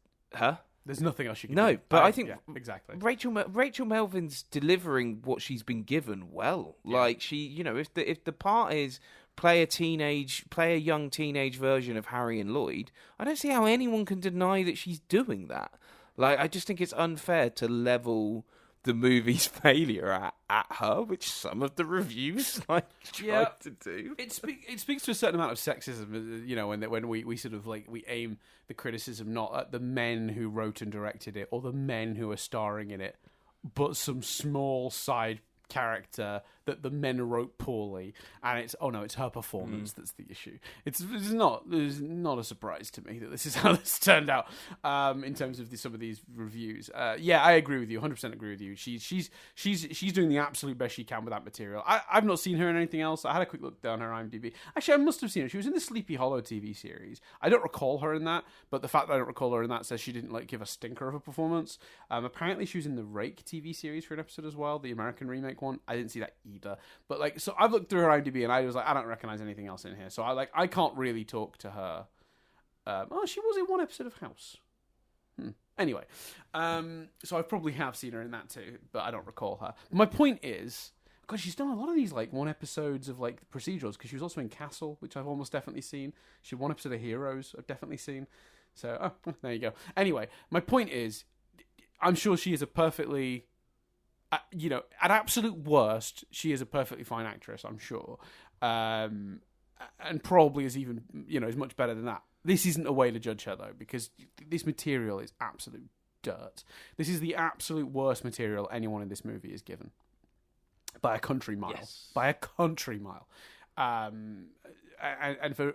[SPEAKER 1] There's nothing else you can do.
[SPEAKER 2] No, but I think
[SPEAKER 1] exactly.
[SPEAKER 2] Rachel Melvin's delivering what she's been given well. Yeah. Like, she, if the part is play a young teenage version of Harry and Lloyd, I don't see how anyone can deny that she's doing that. Like, I just think it's unfair to level the movie's failure at her, which some of the reviews try to do.
[SPEAKER 1] It speaks to a certain amount of sexism, when we sort of we aim the criticism not at the men who wrote and directed it or the men who are starring in it, but some small side character that the men wrote poorly, and it's her performance that's the issue. It's not a surprise to me that this is how this turned out in terms of some of these reviews. I agree with you, 100% agree with you. She's doing the absolute best she can with that material. I've not seen her in anything else. I had a quick look down her IMDb. Actually, I must have seen her. She was in the Sleepy Hollow TV series. I don't recall her in that, but the fact that I don't recall her in that says she didn't give a stinker of a performance. Apparently she was in the Rake TV series for an episode as well, the American remake one. I didn't see that either. But so I've looked through her IMDb and I was like, I don't recognize anything else in here. So I can't really talk to her. She was in one episode of House. Anyway, so I probably have seen her in that too, but I don't recall her. My point is, God, she's done a lot of these one episodes of procedurals, because she was also in Castle, which I've almost definitely seen. She had one episode of Heroes I've definitely seen. So there you go. Anyway, my point is, I'm sure she is a perfectly, at absolute worst, she is a perfectly fine actress, I'm sure. And probably is even, is much better than that. This isn't a way to judge her, though, because this material is absolute dirt. This is the absolute worst material anyone in this movie is given. By a country mile.
[SPEAKER 2] Yes.
[SPEAKER 1] By a country mile. And for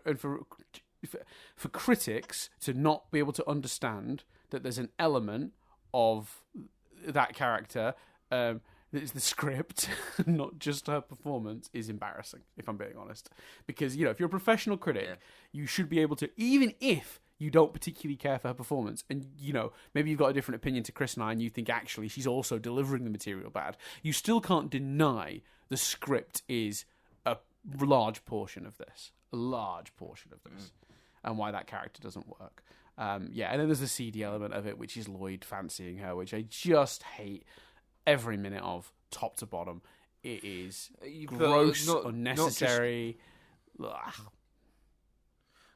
[SPEAKER 1] critics to not be able to understand that there's an element of that character it's the script, not just her performance, is embarrassing, if I'm being honest. Because, if you're a professional critic, you should be able to, even if you don't particularly care for her performance, and, maybe you've got a different opinion to Chris and I, and you think actually she's also delivering the material bad, you still can't deny the script is a large portion of this. And why that character doesn't work. And then there's the seedy element of it, which is Lloyd fancying her, which I just hate every minute of, top to bottom. It is gross, unnecessary.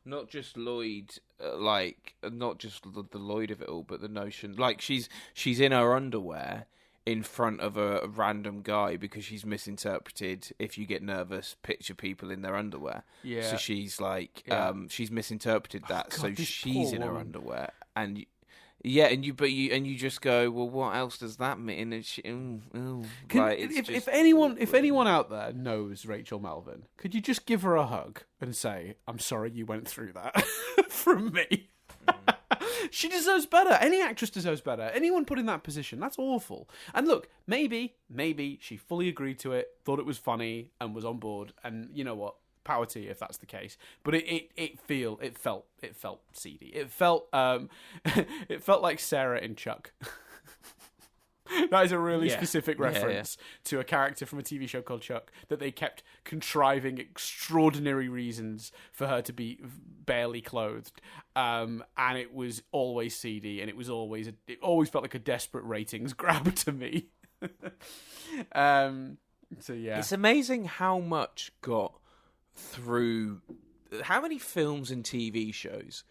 [SPEAKER 2] Not just Lloyd, not just the Lloyd of it all, but the notion, she's in her underwear in front of a random guy because she's misinterpreted, if you get nervous, picture people in their underwear. Yeah. So she's she's misinterpreted that, so she's in her underwear, and you just go, well, what else does that mean? And
[SPEAKER 1] if anyone out there knows Rachel Melvin, could you just give her a hug and say, "I'm sorry you went through that," from me? She deserves better. Any actress deserves better. Anyone put in that position, that's awful. And look, maybe she fully agreed to it, thought it was funny, and was on board. And you know what? Power to you if that's the case. But it felt seedy. It felt it felt like Sarah in Chuck. That is a really specific reference to a character from a TV show called Chuck, that they kept contriving extraordinary reasons for her to be barely clothed. And it was always seedy, and it always felt like a desperate ratings grab to me. It's
[SPEAKER 2] amazing how much got through, how many films and TV shows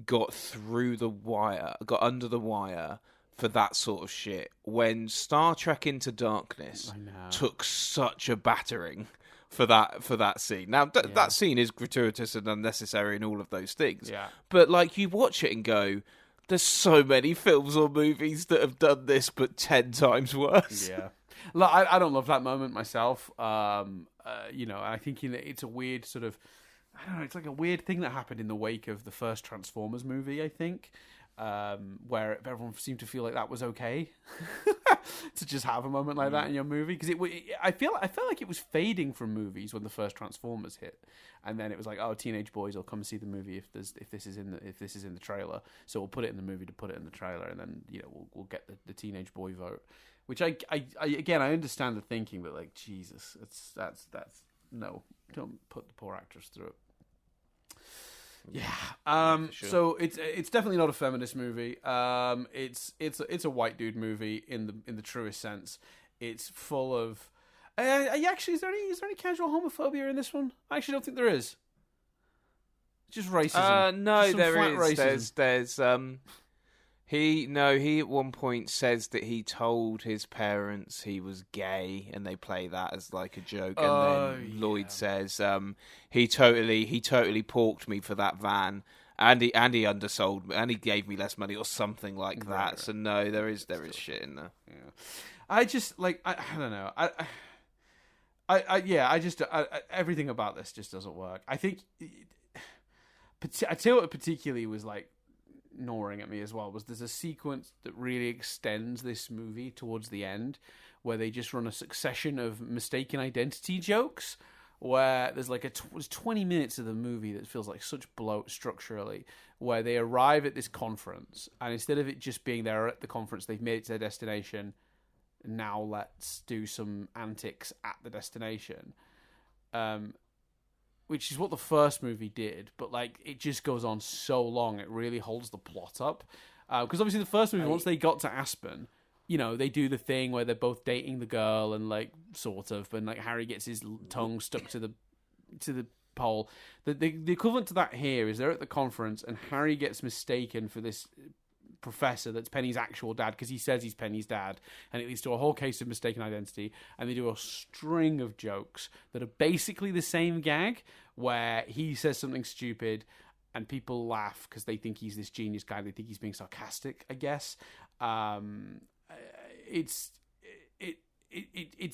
[SPEAKER 2] got through the wire, got under the wire for that sort of shit, when Star Trek Into Darkness took such a battering for that scene. Now, that scene is gratuitous and unnecessary and all of those things. Yeah. But, you watch it and go, there's so many films or movies that have done this, but 10 times worse.
[SPEAKER 1] Yeah. Look, I don't love that moment myself. I think it's a weird sort of, I don't know, it's like a weird thing that happened in the wake of the first Transformers movie, I think. Where everyone seemed to feel like that was okay to just have a moment like that in your movie, because I felt like it was fading from movies when the first Transformers hit, and then it was like, oh, teenage boys will come and see the movie if this is in the trailer, so we'll put it in the movie to put it in the trailer, and then we'll get the teenage boy vote, which I understand the thinking, but like, Jesus, that's no, don't put the poor actress through it. Yeah. Sure. So it's definitely not a feminist movie. It's a white dude movie in the truest sense. It's full of. Actually, is there any casual homophobia in this one? I actually don't think there is. Just racism.
[SPEAKER 2] No, there is. There's He at one point says that he told his parents he was gay, and they play that as like a joke. And then Lloyd says he totally porked me for that van, and he undersold me, and he gave me less money or something like that. Right. So no, there is shit in there.
[SPEAKER 1] Yeah. I just I don't know. Everything about this just doesn't work. I think I tell you what particularly was like gnawing at me as well was there's a sequence that really extends this movie towards the end, where they just run a succession of mistaken identity jokes, where there's like there's 20 minutes of the movie that feels like such bloat structurally, where they arrive at this conference, and instead of it just being there at the conference, they've made it to their destination. Now let's do some antics at the destination. Which is what the first movie did, but like it just goes on so long, it really holds the plot up. Because obviously the first movie, once they got to Aspen, they do the thing where they're both dating the girl and like sort of, and like Harry gets his tongue stuck to the pole. The equivalent to that here is they're at the conference and Harry gets mistaken for this professor that's Penny's actual dad, because he says he's Penny's dad, and it leads to a whole case of mistaken identity, and they do a string of jokes that are basically the same gag, where he says something stupid and people laugh because they think he's this genius guy, they think he's being sarcastic, I guess. It's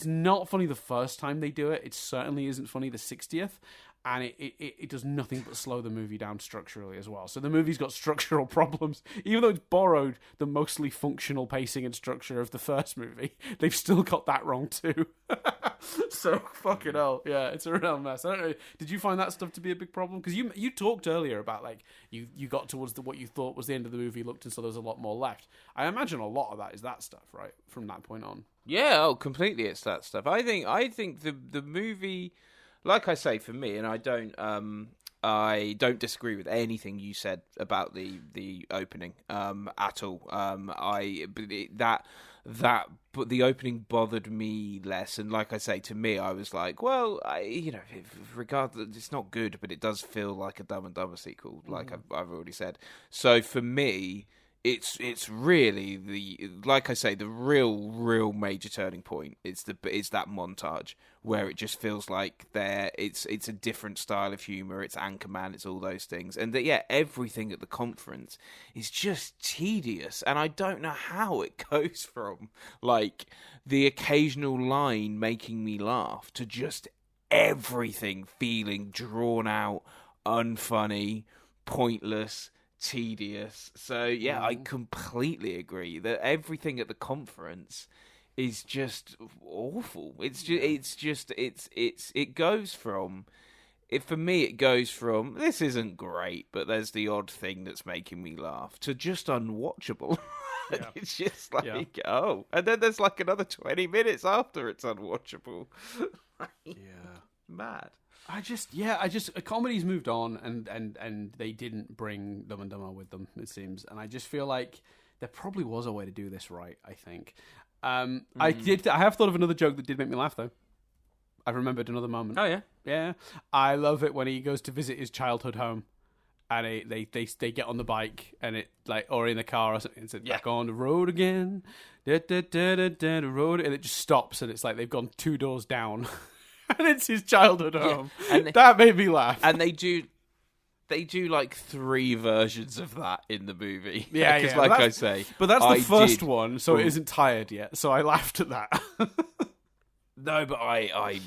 [SPEAKER 1] not funny the first time they do it. It certainly isn't funny the 60th. and it does nothing but slow the movie down structurally as well. So the movie's got structural problems. Even though it's borrowed the mostly functional pacing and structure of the first movie, they've still got that wrong too. So fucking hell, yeah, it's a real mess. I don't know. Did you find that stuff to be a big problem? Because you talked earlier about like you got towards what you thought was the end of the movie, looked and saw there was a lot more left. I imagine a lot of that is that stuff, right? From that point on.
[SPEAKER 2] Yeah, completely. It's that stuff. I think the movie, like I say, for me, and I don't disagree with anything you said about the opening at all. But the opening bothered me less, and like I say, to me, I was like, well, regardless, it's not good, but it does feel like a Dumb and Dumber sequel, like I've already said. So for me, it's really like I say, the real major turning point. It's that montage where it just feels like it's a different style of humor. It's Anchorman. It's all those things, and everything at the conference is just tedious. And I don't know how it goes from like the occasional line making me laugh to just everything feeling drawn out, unfunny, pointless, tedious. So yeah, I completely agree that everything at the conference is just awful. It goes from for me it goes from this isn't great, but there's the odd thing that's making me laugh, to just unwatchable. Yeah. It's just like oh, and then there's like another 20 minutes after it's unwatchable. Mad.
[SPEAKER 1] I just comedies moved on and they didn't bring Dumb and Dumber with them, it seems, and I just feel like there probably was a way to do this right. I think I have thought of another joke that did make me laugh though. I remembered another moment.
[SPEAKER 2] Oh
[SPEAKER 1] yeah. I love it when he goes to visit his childhood home, and they get on the bike and it like or in the car or something. It's back on the road again, the road, and it just stops and it's like they've gone 2 doors down. And it's his childhood home. And that made me laugh.
[SPEAKER 2] And they do like 3 versions of that in the movie.
[SPEAKER 1] Yeah,
[SPEAKER 2] because like I say,
[SPEAKER 1] but that's the first one, so it isn't tired yet. So I laughed at that.
[SPEAKER 2] No, but I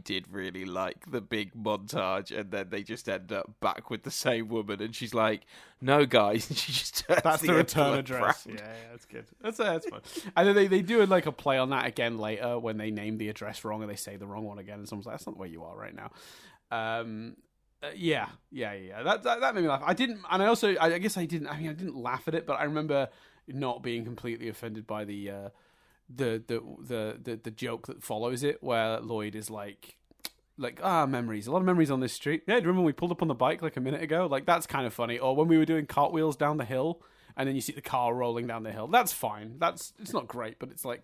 [SPEAKER 2] did really like the big montage, and then they just end up back with the same woman, and she's like, "No, guys," and she just turns
[SPEAKER 1] that's the return address. Yeah, that's good. That's fun. And then they do like a play on that again later when they name the address wrong and they say the wrong one again, and someone's like, "That's not where you are right now." Yeah. That made me laugh. I didn't, and I guess I didn't. I mean, I didn't laugh at it, but I remember not being completely offended by the joke that follows it, where Lloyd is like memories, a lot of memories on this street. Yeah, do you remember when we pulled up on the bike like a minute ago? Like, that's kind of funny. Or when we were doing cartwheels down the hill and then you see the car rolling down the hill. That's fine. It's not great, but it's like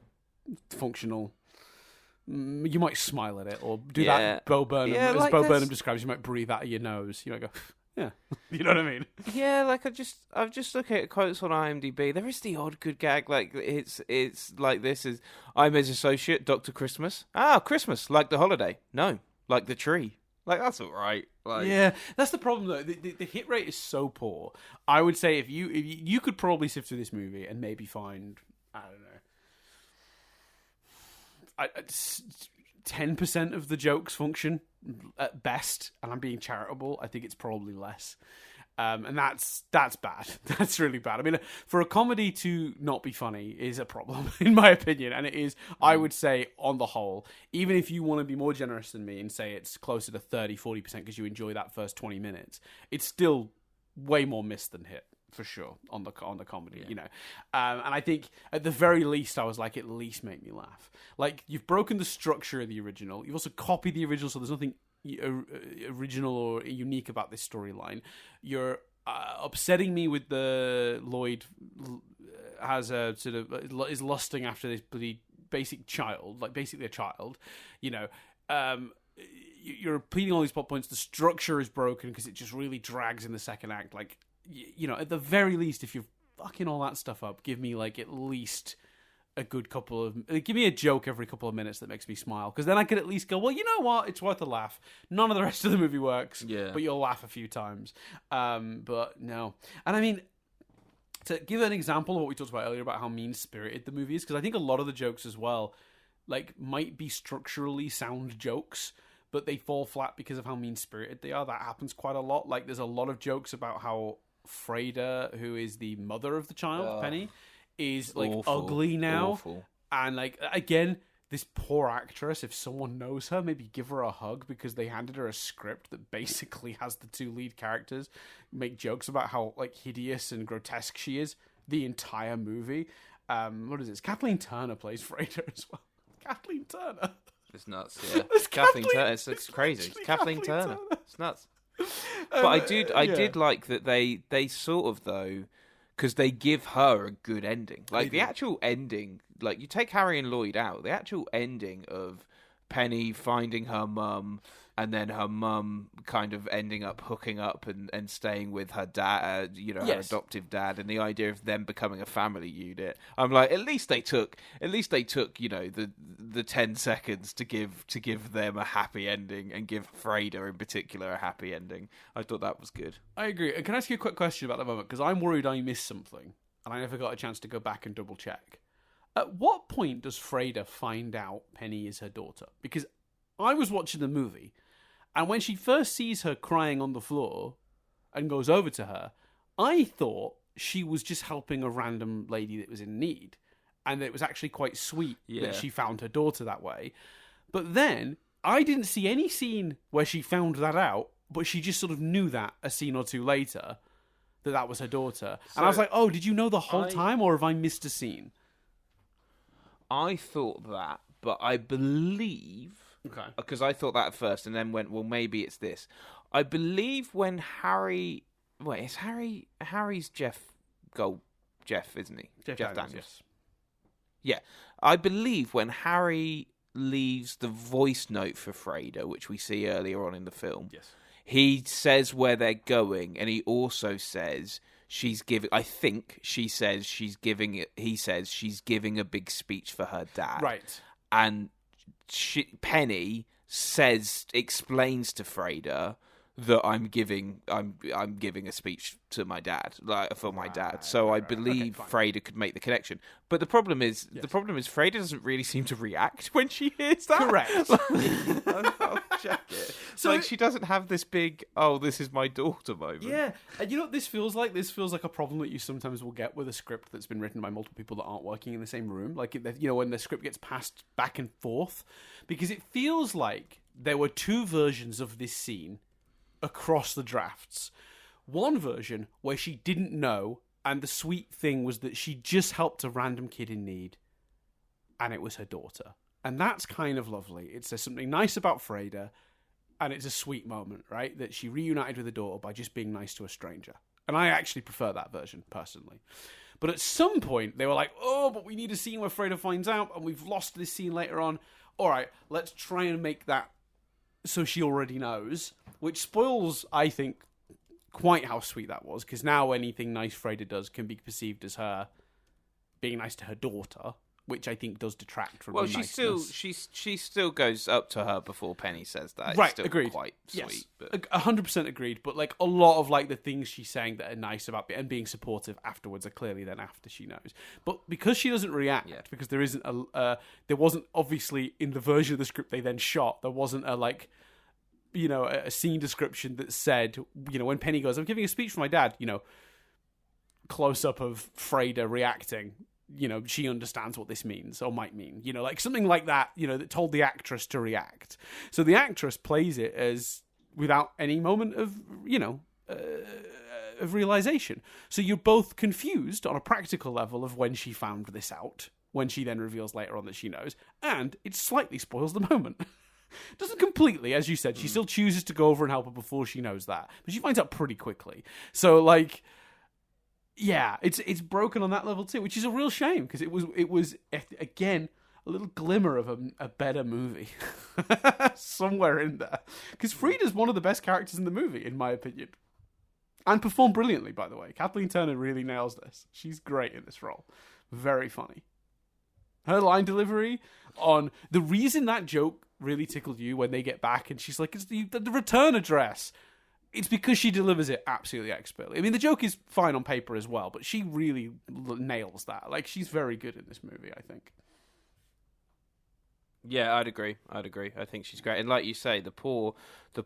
[SPEAKER 1] functional. You might smile at it or do that Bo Burnham, as Bo Burnham describes, you might breathe out of your nose. You might go, yeah. You know what I mean?
[SPEAKER 2] Yeah, like I've just looking at quotes on IMDb. There is the odd good gag, like it's like this is I'm his associate, Dr. Christmas. Ah, Christmas, like the holiday. No, like the tree. Like that's all right. Like,
[SPEAKER 1] yeah, that's the problem though. The hit rate is so poor. I would say if you could probably sift through this movie and maybe find, I don't know, 10% of the jokes function at best, and I'm being charitable. I think it's probably less, and that's bad. That's really bad. I mean, for a comedy to not be funny is a problem, in my opinion, and it is. I would say, on the whole, even if you want to be more generous than me and say it's closer to 30-40% because you enjoy that first 20 minutes, it's still way more miss than hit. For sure, on the comedy, you know, and I think at the very least, I was like, at least make me laugh. Like, you've broken the structure of the original. You've also copied the original, so there's nothing original or unique about this storyline. You're upsetting me with the Lloyd has a sort of is lusting after this bloody basic child, like basically a child, you know. You're repeating all these plot points. The structure is broken because it just really drags in the second act. Like, you know, at the very least, if you're fucking all that stuff up, give me like at least a good couple of, give me a joke every couple of minutes that makes me smile, because then I could at least go, well, you know what, it's worth a laugh. None of the rest of the movie works, but you'll laugh a few times. But no, and I mean, to give an example of what we talked about earlier about how mean-spirited the movie is, because I think a lot of the jokes as well, like, might be structurally sound jokes, but they fall flat because of how mean-spirited they are. That happens quite a lot. Like, there's a lot of jokes about how Freda, who is the mother of the child, Penny, is, like, ugly now.
[SPEAKER 2] Awful.
[SPEAKER 1] And, like, again, this poor actress, if someone knows her, maybe give her a hug, because they handed her a script that basically has the two lead characters make jokes about how, like, hideous and grotesque she is the entire movie. What is it? Kathleen Turner plays Freda as well. Kathleen Turner.
[SPEAKER 2] It's nuts, yeah.
[SPEAKER 1] It's
[SPEAKER 2] Kathleen
[SPEAKER 1] Kathleen-
[SPEAKER 2] Turner. It's crazy.
[SPEAKER 1] literally
[SPEAKER 2] It's Kathleen
[SPEAKER 1] Kathleen
[SPEAKER 2] Turner.
[SPEAKER 1] Turner.
[SPEAKER 2] It's nuts. But I
[SPEAKER 1] yeah.
[SPEAKER 2] did like that they sort of, though, because they give her a good ending. Like, the actual ending, like, you take Harry and Lloyd out, the actual ending of Penny finding her mum, and then her mum kind of ending up hooking up and staying with her dad, her
[SPEAKER 1] Yes.
[SPEAKER 2] adoptive dad, and the idea of them becoming a family unit. I'm like, at least they took the 10 seconds to give them a happy ending, and give Freda in particular a happy ending. I thought that was good.
[SPEAKER 1] I agree. And can I ask you a quick question about that moment? Because I'm worried I missed something, and I never got a chance to go back and double check. At what point does Freda find out Penny is her daughter? Because I was watching the movie, and when she first sees her crying on the floor and goes over to her, I thought she was just helping a random lady that was in need. And it was actually quite sweet that she found her daughter that way. But then I didn't see any scene where she found that out, but she just sort of knew that a scene or two later, that was her daughter. And I was like, oh, did you know the whole time, or have I missed a scene?
[SPEAKER 2] I thought that, but I believe...
[SPEAKER 1] Okay.
[SPEAKER 2] Because I thought that at first, and then went, well, maybe it's this. I believe when Harry... Wait, is Harry... Harry's Jeff, isn't he?
[SPEAKER 1] Jeff Daniels, yes.
[SPEAKER 2] Yeah. I believe when Harry leaves the voice note for Freda, which we see earlier on in the film,
[SPEAKER 1] Yes.
[SPEAKER 2] he says where they're going, and he also says... She's giving. I think he says she's giving a big speech for her dad.
[SPEAKER 1] Right.
[SPEAKER 2] And Penny explains to Freda that I'm giving a speech to my dad, for my dad. So I believe Freda could make the connection. But the problem is, Freda doesn't really seem to react when she hears that.
[SPEAKER 1] Correct.
[SPEAKER 2] I'll check it.
[SPEAKER 1] So
[SPEAKER 2] So she doesn't have this big, oh, this is my daughter moment.
[SPEAKER 1] Yeah, and you know what this feels like? This feels like a problem that you sometimes will get with a script that's been written by multiple people that aren't working in the same room. Like, when the script gets passed back and forth. Because it feels like there were two versions of this scene across the drafts. One version where she didn't know, and the sweet thing was that she just helped a random kid in need, and it was her daughter. And that's kind of lovely. It says something nice about Freda, and it's a sweet moment, right? That she reunited with her daughter by just being nice to a stranger. And I actually prefer that version, personally. But at some point, they were like, oh, but we need a scene where Freda finds out, and we've lost this scene later on. All right, let's try and make that so she already knows, which spoils, I think, quite how sweet that was, because now anything nice Freda does can be perceived as her being nice to her daughter, which I think does detract from the niceness.
[SPEAKER 2] She still goes up to her before Penny says that. It's
[SPEAKER 1] Right,
[SPEAKER 2] still
[SPEAKER 1] agreed.
[SPEAKER 2] Quite
[SPEAKER 1] Yes,
[SPEAKER 2] sweet. But
[SPEAKER 1] 100% agreed. But like a lot of like the things she's saying that are nice about and being supportive afterwards are clearly then after she knows. But because she doesn't react, because there isn't there wasn't obviously in the version of the script they then shot, there wasn't a scene description that said, when Penny goes, I'm giving a speech for my dad, close up of Freda reacting. She understands what this means or might mean, like something like that, that told the actress to react. So the actress plays it as without any moment of, of realization. So you're both confused on a practical level of when she found this out, when she then reveals later on that she knows, and it slightly spoils the moment. Doesn't completely, as you said, she still chooses to go over and help her before she knows that, but she finds out pretty quickly. So yeah, it's broken on that level too, which is a real shame because it was again a little glimmer of a better movie somewhere in there. Because Freda's one of the best characters in the movie, in my opinion, and performed brilliantly. By the way, Kathleen Turner really nails this. She's great in this role, very funny. Her line delivery on the reason that joke really tickled you when they get back, and she's like, "It's the return address." It's because she delivers it absolutely expertly. I mean, the joke is fine on paper as well, but she really nails that. Like, she's very good in this movie, I think.
[SPEAKER 2] Yeah, I'd agree. I think she's great, and like you say, the poor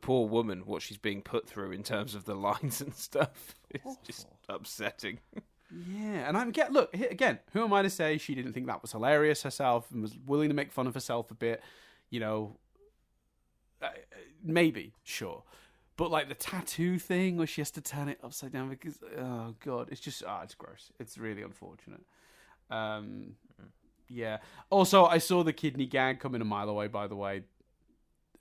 [SPEAKER 2] woman, what she's being put through in terms of the lines and stuff, is just upsetting.
[SPEAKER 1] Yeah, and look, again, who am I to say she didn't think that was hilarious herself and was willing to make fun of herself a bit? You know, maybe, sure. But like the tattoo thing where she has to turn it upside down because, oh God, it's just, it's gross. It's really unfortunate. Yeah. Also, I saw the kidney gag coming a mile away, by the way.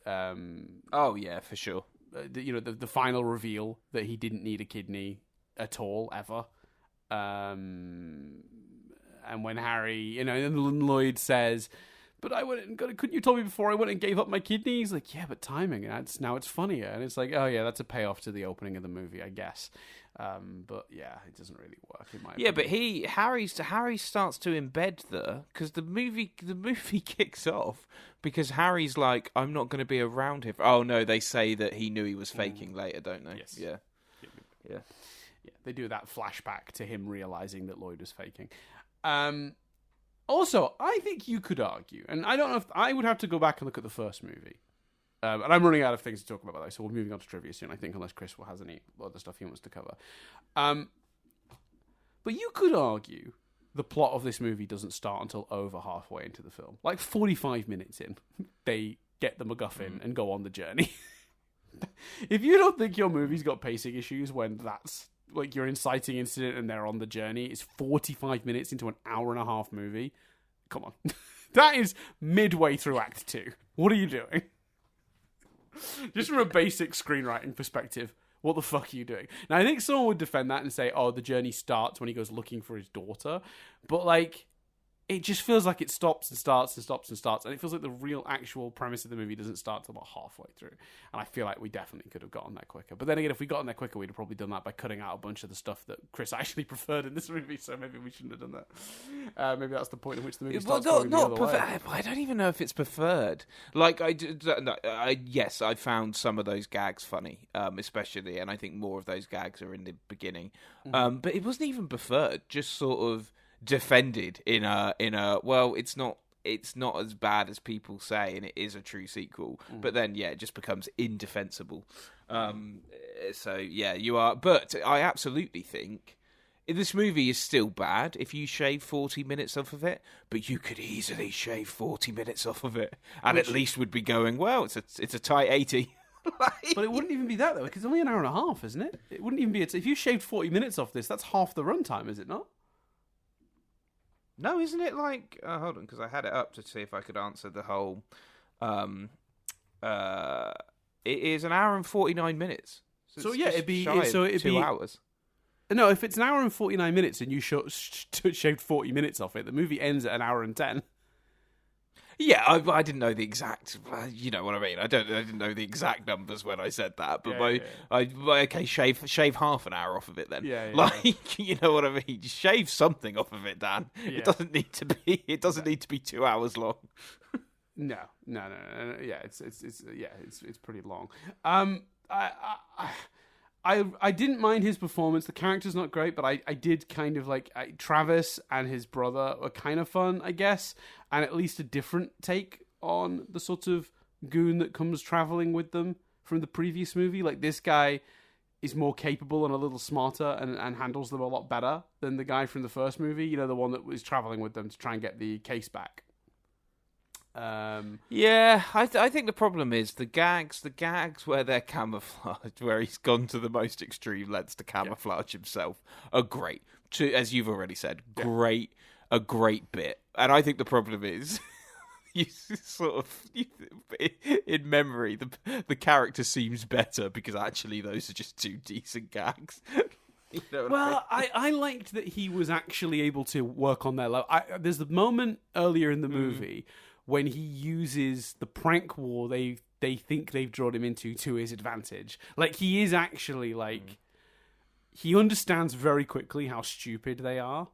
[SPEAKER 2] Oh, yeah, for sure.
[SPEAKER 1] The final reveal that he didn't need a kidney at all, ever. And when Harry, and Lloyd says, but I went and couldn't you tell me before I went and gave up my kidney? He's like, yeah, but timing. Now it's funnier. And it's like, oh yeah, that's a payoff to the opening of the movie, I guess. But yeah, it doesn't really work in my opinion.
[SPEAKER 2] But Harry starts to embed because the movie kicks off because Harry's like, I'm not going to be around here. Oh no, they say that he knew he was faking later, don't they?
[SPEAKER 1] Yes.
[SPEAKER 2] Yeah.
[SPEAKER 1] Yeah, they do that flashback to him realizing that Lloyd was faking. Also, I think you could argue, and I don't know if I would have to go back and look at the first movie. And I'm running out of things to talk about, by the way, so we're moving on to trivia soon, I think, unless Chris has any other stuff he wants to cover. But you could argue the plot of this movie doesn't start until over halfway into the film. Like 45 minutes in, they get the MacGuffin and go on the journey. If you don't think your movie's got pacing issues when that's like your inciting incident and they're on the journey, it's 45 minutes into an hour-and-a-half movie. Come on. That is midway through Act 2. What are you doing? Just from a basic screenwriting perspective, what the fuck are you doing? Now, I think someone would defend that and say, oh, the journey starts when he goes looking for his daughter. But, like, it just feels like it stops and starts and stops and starts. And it feels like the real actual premise of the movie doesn't start till about halfway through. And I feel like we definitely could have gotten there quicker. But then again, if we gotten there quicker, we'd have probably done that by cutting out a bunch of the stuff that Chris actually preferred in this movie. So maybe we shouldn't have done that. Maybe that's the point at which the movie starts going the other way.
[SPEAKER 2] I don't even know if it's preferred. Like, yes, I found some of those gags funny, especially, and I think more of those gags are in the beginning. But it wasn't even preferred, just sort of defended in a well, it's not as bad as people say, and it is a true sequel. But then, yeah, it just becomes indefensible. So yeah, you are. But I absolutely think this movie is still bad if you shave 40 minutes off of it. But you could easily shave 40 minutes off of it, and at least would be going, well, it's a tight 80.
[SPEAKER 1] But it wouldn't even be that though, because it's only an hour and a half, isn't it? It wouldn't even be. If you shaved 40 minutes off this, that's half the runtime, is it not?
[SPEAKER 2] No, isn't it like... hold on, because I had it up to see if I could answer the whole... it is an hour and 49 minutes.
[SPEAKER 1] So yeah, it'd be
[SPEAKER 2] 2 hours.
[SPEAKER 1] No, if it's an hour and 49 minutes and you shaved 40 minutes off it, the movie ends at an hour and 10.
[SPEAKER 2] Yeah, I didn't know the exact... you know what I mean? I didn't know the exact numbers when I said that, but okay, shave half an hour off of it then. You know what I mean? Just shave something off of it, Dan. Yeah. It doesn't need to be 2 hours long.
[SPEAKER 1] No. Yeah, it's pretty long. I didn't mind his performance. The character's not great, but I did kind of like Travis and his brother were kind of fun, I guess, and at least a different take on the sort of goon that comes traveling with them from the previous movie. Like, this guy is more capable and a little smarter and handles them a lot better than the guy from the first movie, you know, the one that was traveling with them to try and get the case back.
[SPEAKER 2] Yeah, I think the problem is the gags where they're camouflaged, where he's gone to the most extreme lengths to camouflage himself, are great. As you've already said, a great bit. And I think the problem is, in memory, the character seems better because actually those are just two decent gags. You know
[SPEAKER 1] well, I liked that he was actually able to work on their level. There's the moment earlier in the movie when he uses the prank war they think they've drawn him into to his advantage. Like, he is actually, like... He understands very quickly how stupid they are.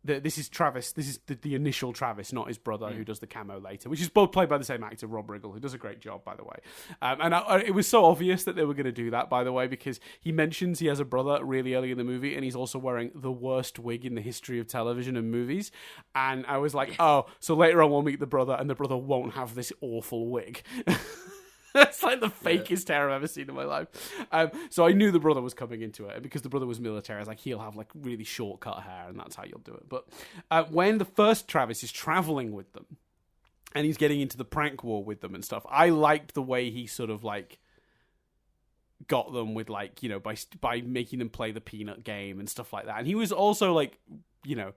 [SPEAKER 1] this is Travis. This is the initial Travis, not his brother, who does the camo later, which is both played by the same actor, Rob Riggle, who does a great job, by the way. It was so obvious that they were going to do that, by the way, because he mentions he has a brother really early in the movie, and he's also wearing the worst wig in the history of television and movies. And I was like, oh, so later on we'll meet the brother, and the brother won't have this awful wig. That's like the fakest hair I've ever seen in my life. So I knew the brother was coming into it, and because the brother was military, I was like, he'll have like really short cut hair, and that's how you'll do it. But when the first Travis is traveling with them, and he's getting into the prank war with them and stuff, I liked the way he sort of like got them with like, you know, by making them play the peanut game and stuff like that. And he was also like, you know,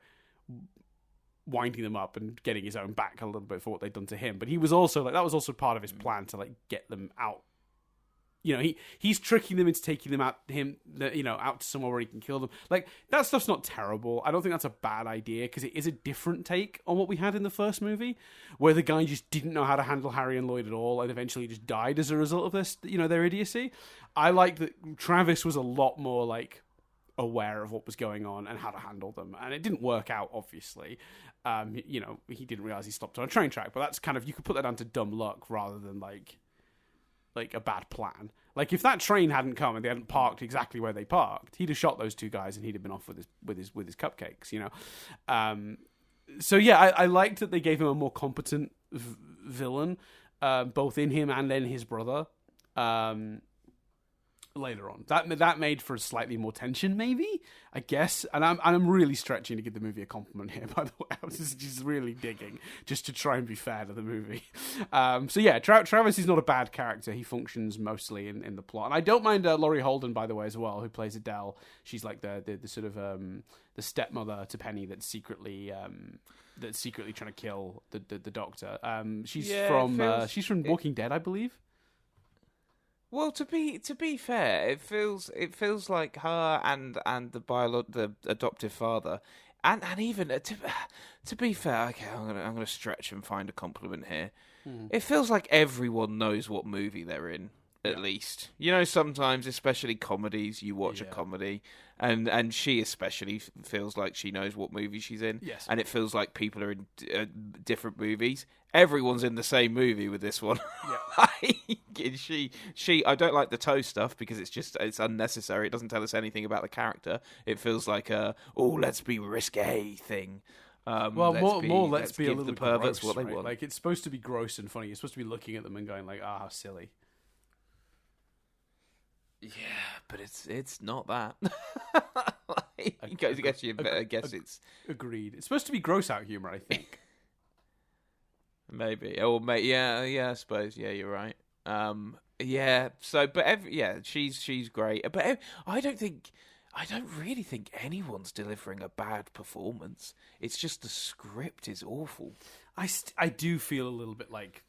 [SPEAKER 1] winding them up and getting his own back a little bit for what they'd done to him. But he was also like, that was also part of his plan to like get them out. You know, he's tricking them into taking them out, out to somewhere where he can kill them. Like, that stuff's not terrible. I don't think that's a bad idea, because it is a different take on what we had in the first movie, where the guy just didn't know how to handle Harry and Lloyd at all, and eventually just died as a result of this, you know, their idiocy. I like that Travis was a lot more like aware of what was going on and how to handle them, and it didn't work out, obviously. You know, he didn't realize he stopped on a train track, but that's kind of, you could put that down to dumb luck rather than like a bad plan. Like, if that train hadn't come and they hadn't parked exactly where they parked, he'd have shot those two guys and he'd have been off with his cupcakes, you know. So yeah, I liked that they gave him a more competent villain, both in him and in his brother. Later on, that made for slightly more tension, maybe, I guess. And I'm really stretching to give the movie a compliment here, by the way. I was just really digging just to try and be fair to the movie. So yeah, Travis is not a bad character. He functions mostly in the plot, and I don't mind Laurie Holden, by the way, as well, who plays Adele. She's like the sort of the stepmother to Penny that's secretly trying to kill the doctor. She's from Walking Dead, I believe.
[SPEAKER 2] Well, to be fair, it feels like her and the adoptive father, and even to be fair, okay, I'm gonna stretch and find a compliment here. It feels like everyone knows what movie they're in. At least, you know, sometimes, especially comedies, you watch a comedy, and she especially feels like she knows what movie she's in.
[SPEAKER 1] Yes.
[SPEAKER 2] And it feels like people are in different movies. Everyone's in the same movie with this one. Yeah. she. I don't like the toe stuff because it's unnecessary. It doesn't tell us anything about the character. It feels like let's be risque thing.
[SPEAKER 1] Let's be a little
[SPEAKER 2] the perverts
[SPEAKER 1] gross,
[SPEAKER 2] what they
[SPEAKER 1] right?
[SPEAKER 2] want.
[SPEAKER 1] Like, it's supposed to be gross and funny. You're supposed to be looking at them and going like, how silly.
[SPEAKER 2] Yeah, but it's not that. I guess it's
[SPEAKER 1] agreed. It's supposed to be gross out humor, I think.
[SPEAKER 2] Maybe. Yeah. I suppose. Yeah, you're right. Yeah. So, but she's great. But I don't really think anyone's delivering a bad performance. It's just the script is awful.
[SPEAKER 1] I do feel a little bit like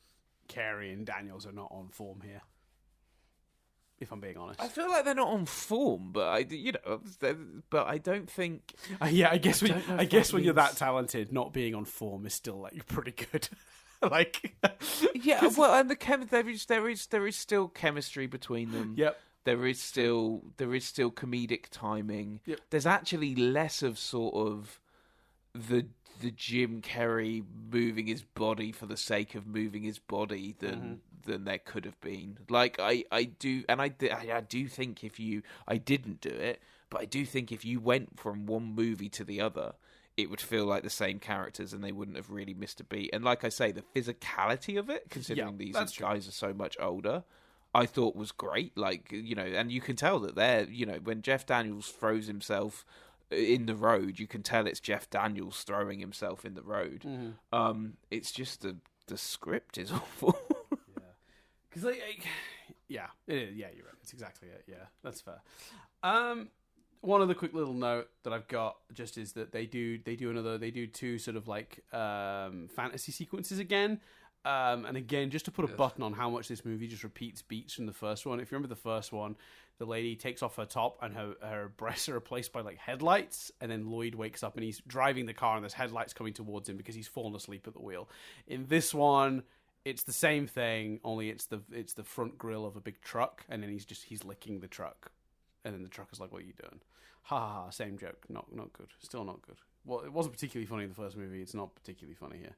[SPEAKER 1] Carey and Daniels are not on form here, if I'm being honest.
[SPEAKER 2] I feel like they're not on form, but I don't think.
[SPEAKER 1] I guess when you're that talented, not being on form is still like pretty good. Like,
[SPEAKER 2] yeah, well, and there is still chemistry between them.
[SPEAKER 1] Yep.
[SPEAKER 2] There is still comedic timing.
[SPEAKER 1] Yep.
[SPEAKER 2] There's actually less of sort of the Jim Carrey moving his body for the sake of moving his body than there could have been. Like, I do think I didn't do it, but I do think if you went from one movie to the other, it would feel like the same characters and they wouldn't have really missed a beat. And like I say, the physicality of it, considering these guys are so much older, I thought was great. Like, you know, and you can tell that they're, you know, when Jeff Daniels throws himself in the road, you can tell it's Jeff Daniels throwing himself in the road. It's just the script is awful.
[SPEAKER 1] Because yeah, it is. Yeah, you're right. It's exactly it. Yeah, that's fair. One other quick little note that I've got just is that they do two sort of like fantasy sequences again. And again, just to put a button on how much this movie just repeats beats from the first one. If you remember the first one, the lady takes off her top and her breasts are replaced by like headlights, and then Lloyd wakes up and he's driving the car and there's headlights coming towards him because he's fallen asleep at the wheel. In this one, it's the same thing, only it's the front grille of a big truck, and then he's licking the truck, and then the truck is like, "What are you doing?" Ha ha ha! Same joke. Not good. Still not good. well, it wasn't particularly funny in the first movie. It's not particularly funny here.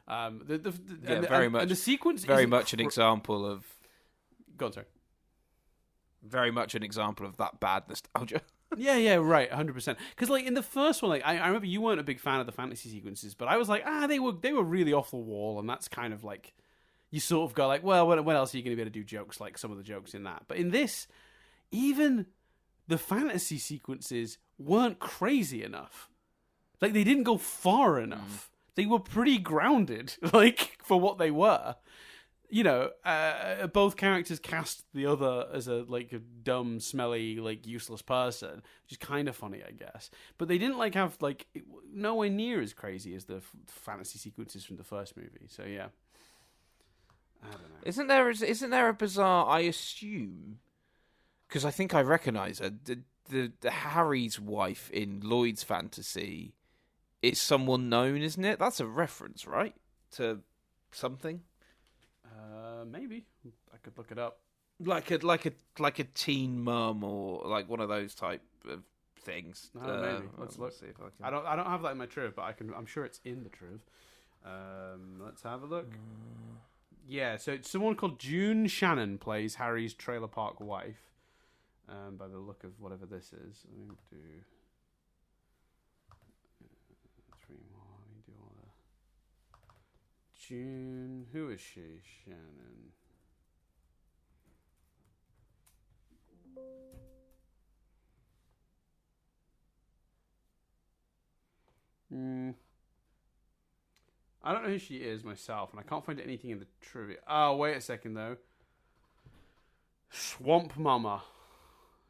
[SPEAKER 2] Very much.
[SPEAKER 1] And the sequence
[SPEAKER 2] very
[SPEAKER 1] isn't
[SPEAKER 2] much an example of.
[SPEAKER 1] Go on, sorry.
[SPEAKER 2] Very much an example of that bad nostalgia.
[SPEAKER 1] Yeah, right, 100%. Because like in the first one, like I remember you weren't a big fan of the fantasy sequences, but I was like, they were really off the wall, and that's kind of like you sort of go like, well, when else are you going to be able to do jokes like some of the jokes in that? But in this, even the fantasy sequences weren't crazy enough. Like they didn't go far enough. They were pretty grounded, like for what they were. You know, both characters cast the other as a dumb, smelly, like useless person, which is kind of funny, I guess. But they didn't like have like nowhere near as crazy as the fantasy sequences from the first movie. So yeah, I don't know.
[SPEAKER 2] Isn't there a bizarre? I assume because I think I recognise her. The Harry's wife in Lloyd's fantasy is someone known, isn't it? That's a reference, right, to something.
[SPEAKER 1] Maybe I could look it up.
[SPEAKER 2] Like a teen mum or like one of those type of things.
[SPEAKER 1] Maybe. Let's look.
[SPEAKER 2] See if I can.
[SPEAKER 1] I don't have that in my triv, but I'm sure it's in the triv. Let's have a look. Yeah, so it's someone called June Shannon plays Harry's trailer park wife. By the look of whatever this is, let me do 3 more. Let me do all that. June, who is she? Shannon. I don't know who she is myself, and I can't find anything in the trivia. Oh, wait a second though. Swamp Mama,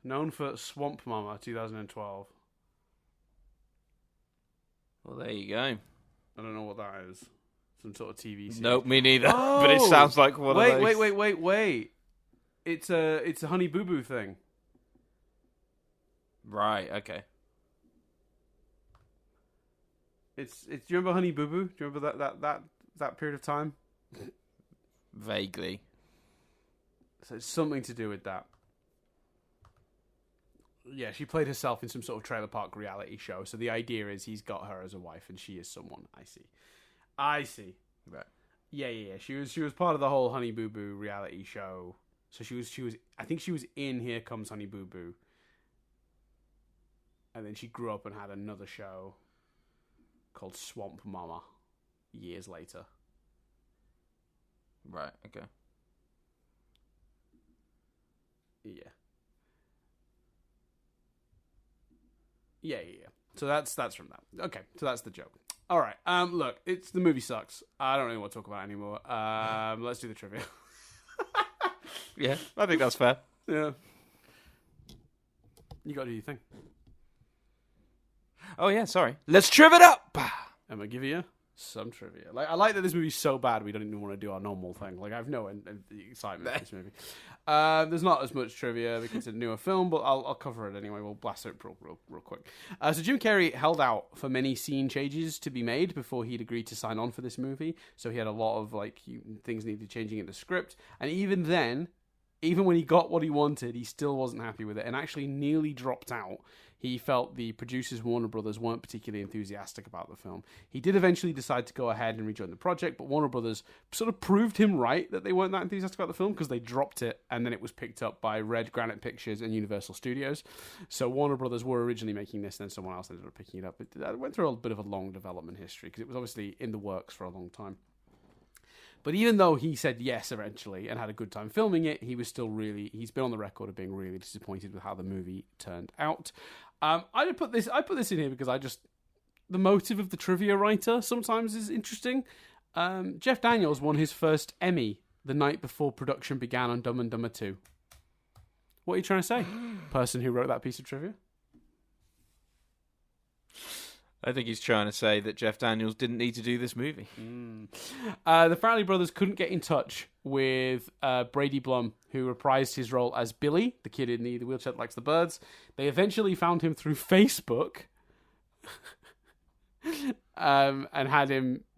[SPEAKER 1] known for Swamp Mama, 2012.
[SPEAKER 2] Well, there you go.
[SPEAKER 1] I don't know what that is. Some sort of TV series.
[SPEAKER 2] Nope, me neither. But it sounds like one of those.
[SPEAKER 1] Wait. It's a Honey Boo Boo thing.
[SPEAKER 2] Right. Okay.
[SPEAKER 1] It's. Do you remember Honey Boo Boo? Do you remember that period of time?
[SPEAKER 2] Vaguely.
[SPEAKER 1] So it's something to do with that. Yeah, she played herself in some sort of trailer park reality show. So the idea is he's got her as a wife, and she is someone. I see.
[SPEAKER 2] Right.
[SPEAKER 1] Yeah. She was part of the whole Honey Boo Boo reality show. So she was. I think she was in Here Comes Honey Boo Boo. And then she grew up and had another show called Swamp Mama years later.
[SPEAKER 2] Right. Okay.
[SPEAKER 1] Yeah. So that's from that. Okay, so that's the joke. All right. Look, the movie sucks. I don't really want to talk about it anymore. Let's do the trivia.
[SPEAKER 2] Yeah, I think that's fair.
[SPEAKER 1] Yeah. You got to do your thing.
[SPEAKER 2] Oh yeah, sorry. Let's triv it up.
[SPEAKER 1] I'm gonna give you some trivia. Like I like that this movie's so bad we don't even want to do our normal thing. Like I have no excitement for this movie. There's not as much trivia because it's a newer film, but I'll cover it anyway. We'll blast it real quick. So Jim Carrey held out for many scene changes to be made before he'd agreed to sign on for this movie. So he had a lot of things needed changing in the script, and even then, even when he got what he wanted, he still wasn't happy with it and actually nearly dropped out. He felt the producers, Warner Brothers, weren't particularly enthusiastic about the film. He did eventually decide to go ahead and rejoin the project, but Warner Brothers sort of proved him right that they weren't that enthusiastic about the film because they dropped it and then it was picked up by Red Granite Pictures and Universal Studios. So Warner Brothers were originally making this and then someone else ended up picking it up. It went through a bit of a long development history because it was obviously in the works for a long time. But even though he said yes eventually and had a good time filming it, he was still he's been on the record of being really disappointed with how the movie turned out. I put this in here because the motive of the trivia writer sometimes is interesting. Jeff Daniels won his first Emmy the night before production began on Dumb and Dumber 2. What are you trying to say, person who wrote that piece of trivia?
[SPEAKER 2] I think he's trying to say that Jeff Daniels didn't need to do this movie.
[SPEAKER 1] The Farrelly brothers couldn't get in touch with Brady Blum, who reprised his role as Billy, the kid in the wheelchair that likes the birds. They eventually found him through Facebook and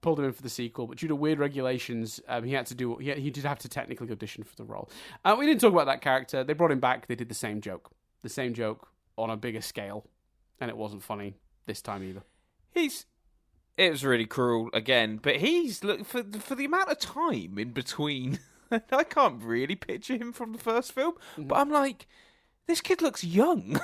[SPEAKER 1] pulled him in for the sequel. But due to weird regulations, he did have to technically audition for the role. We didn't talk about that character. They brought him back. They did the same joke on a bigger scale, and it wasn't funny this time either.
[SPEAKER 2] It was really cruel again, but look for the amount of time in between. I can't really picture him from the first film, but I'm like, this kid looks young.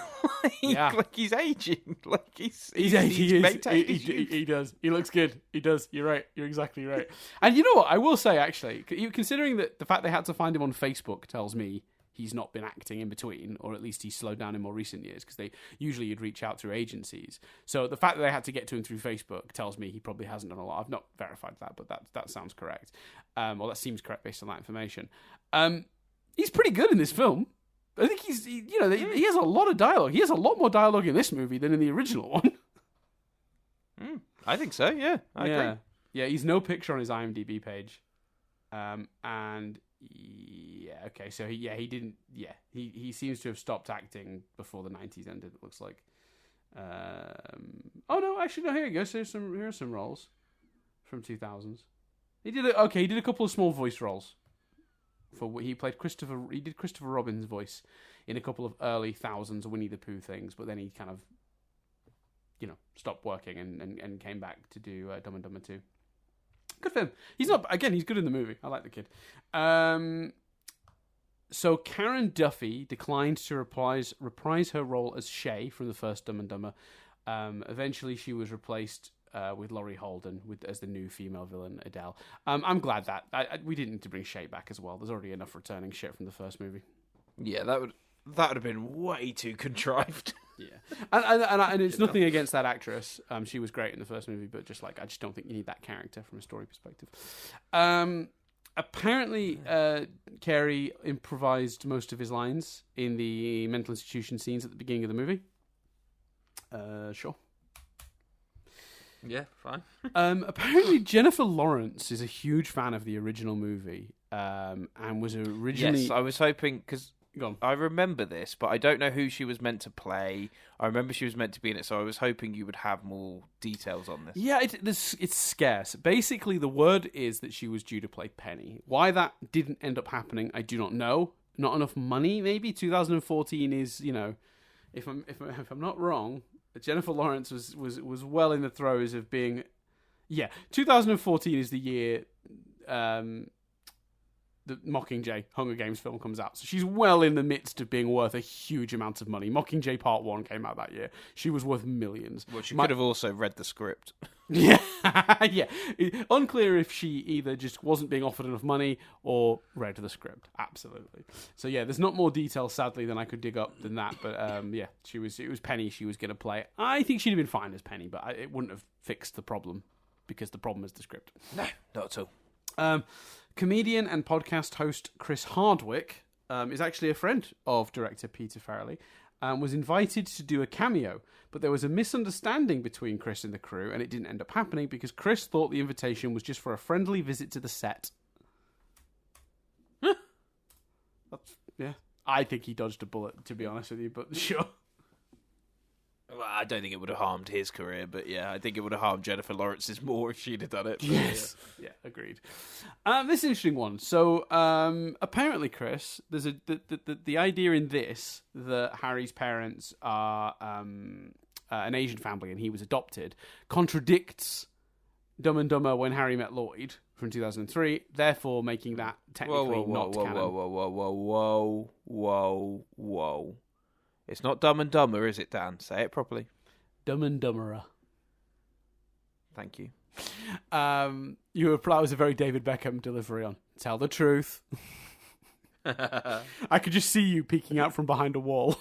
[SPEAKER 2] Like he's aging. Like he's maintained his youth.
[SPEAKER 1] He does. He looks good. He does. You're right. You're exactly right. And you know what? I will say, actually, considering that the fact they had to find him on Facebook tells me he's not been acting in between, or at least he's slowed down in more recent years, because they usually you'd reach out through agencies. So the fact that they had to get to him through Facebook tells me he probably hasn't done a lot. I've not verified that, but that sounds correct. Or that seems correct based on that information. He's pretty good in this film. I think he has a lot of dialogue. He has a lot more dialogue in this movie than in the original one.
[SPEAKER 2] I think so, yeah. I agree.
[SPEAKER 1] Yeah, he's no picture on his IMDb page. And yeah, okay, so he didn't, he seems to have stopped acting before the 90s ended, it looks like. Oh no, actually, no, here you go. So here are some roles from 2000s. He did a couple of small voice roles. He did Christopher Robin's voice in a couple of early thousands Winnie the Pooh things, but then he kind of, stopped working and came back to do Dumb and Dumber 2. Good for him. He's good in the movie. I like the kid. So Karen Duffy declined to reprise her role as Shay from the first Dumb and Dumber. Eventually, she was replaced with Laurie Holden as the new female villain, Adele. I'm glad that we didn't need to bring Shay back as well. There's already enough returning shit from the first movie.
[SPEAKER 2] Yeah, that would have been way too contrived.
[SPEAKER 1] Yeah, and it's nothing against that actress. She was great in the first movie, but I just don't think you need that character from a story perspective. Apparently, Carey improvised most of his lines in the mental institution scenes at the beginning of the movie. Sure.
[SPEAKER 2] Yeah, fine.
[SPEAKER 1] Apparently, Jennifer Lawrence is a huge fan of the original movie, and was originally.
[SPEAKER 2] Yes, I was hoping because I remember this, but I don't know who she was meant to play. I remember she was meant to be in it, so I was hoping you would have more details on this.
[SPEAKER 1] Yeah, it's scarce. Basically, the word is that she was due to play Penny. Why that didn't end up happening, I do not know. Not enough money, maybe. 2014 is, if I'm not wrong. Jennifer Lawrence was well in the throes of being... Yeah, 2014 is the year the Mockingjay Hunger Games film comes out. So she's well in the midst of being worth a huge amount of money. Mockingjay Part 1 came out that year. She was worth millions.
[SPEAKER 2] Well, she could have also read the script.
[SPEAKER 1] Yeah. Yeah. Unclear if she either just wasn't being offered enough money or read the script. Absolutely. So yeah, there's not more detail, sadly, than I could dig up than that. But yeah, it was Penny she was going to play. I think she'd have been fine as Penny, but it wouldn't have fixed the problem because the problem is the script.
[SPEAKER 2] No, not at all.
[SPEAKER 1] Comedian and podcast host Chris Hardwick is actually a friend of director Peter Farrelly. Was invited to do a cameo, but there was a misunderstanding between Chris and the crew, and it didn't end up happening because Chris thought the invitation was just for a friendly visit to the set. Yeah, I think he dodged a bullet, to be honest with you, but sure.
[SPEAKER 2] Well, I don't think it would have harmed his career, but yeah, I think it would have harmed Jennifer Lawrence's more if she'd have done it.
[SPEAKER 1] Yes. Yeah, agreed. This is an interesting one. So, apparently, Chris, there's the idea in this that Harry's parents are an Asian family and he was adopted contradicts Dumb and Dumber When Harry Met Lloyd from 2003, therefore making that technically not canon.
[SPEAKER 2] Whoa. It's not Dumb and Dumber, is it, Dan? Say it properly.
[SPEAKER 1] Dumb and Dumberer.
[SPEAKER 2] Thank you.
[SPEAKER 1] That was a very David Beckham delivery on tell the truth. I could just see you peeking out from behind a wall.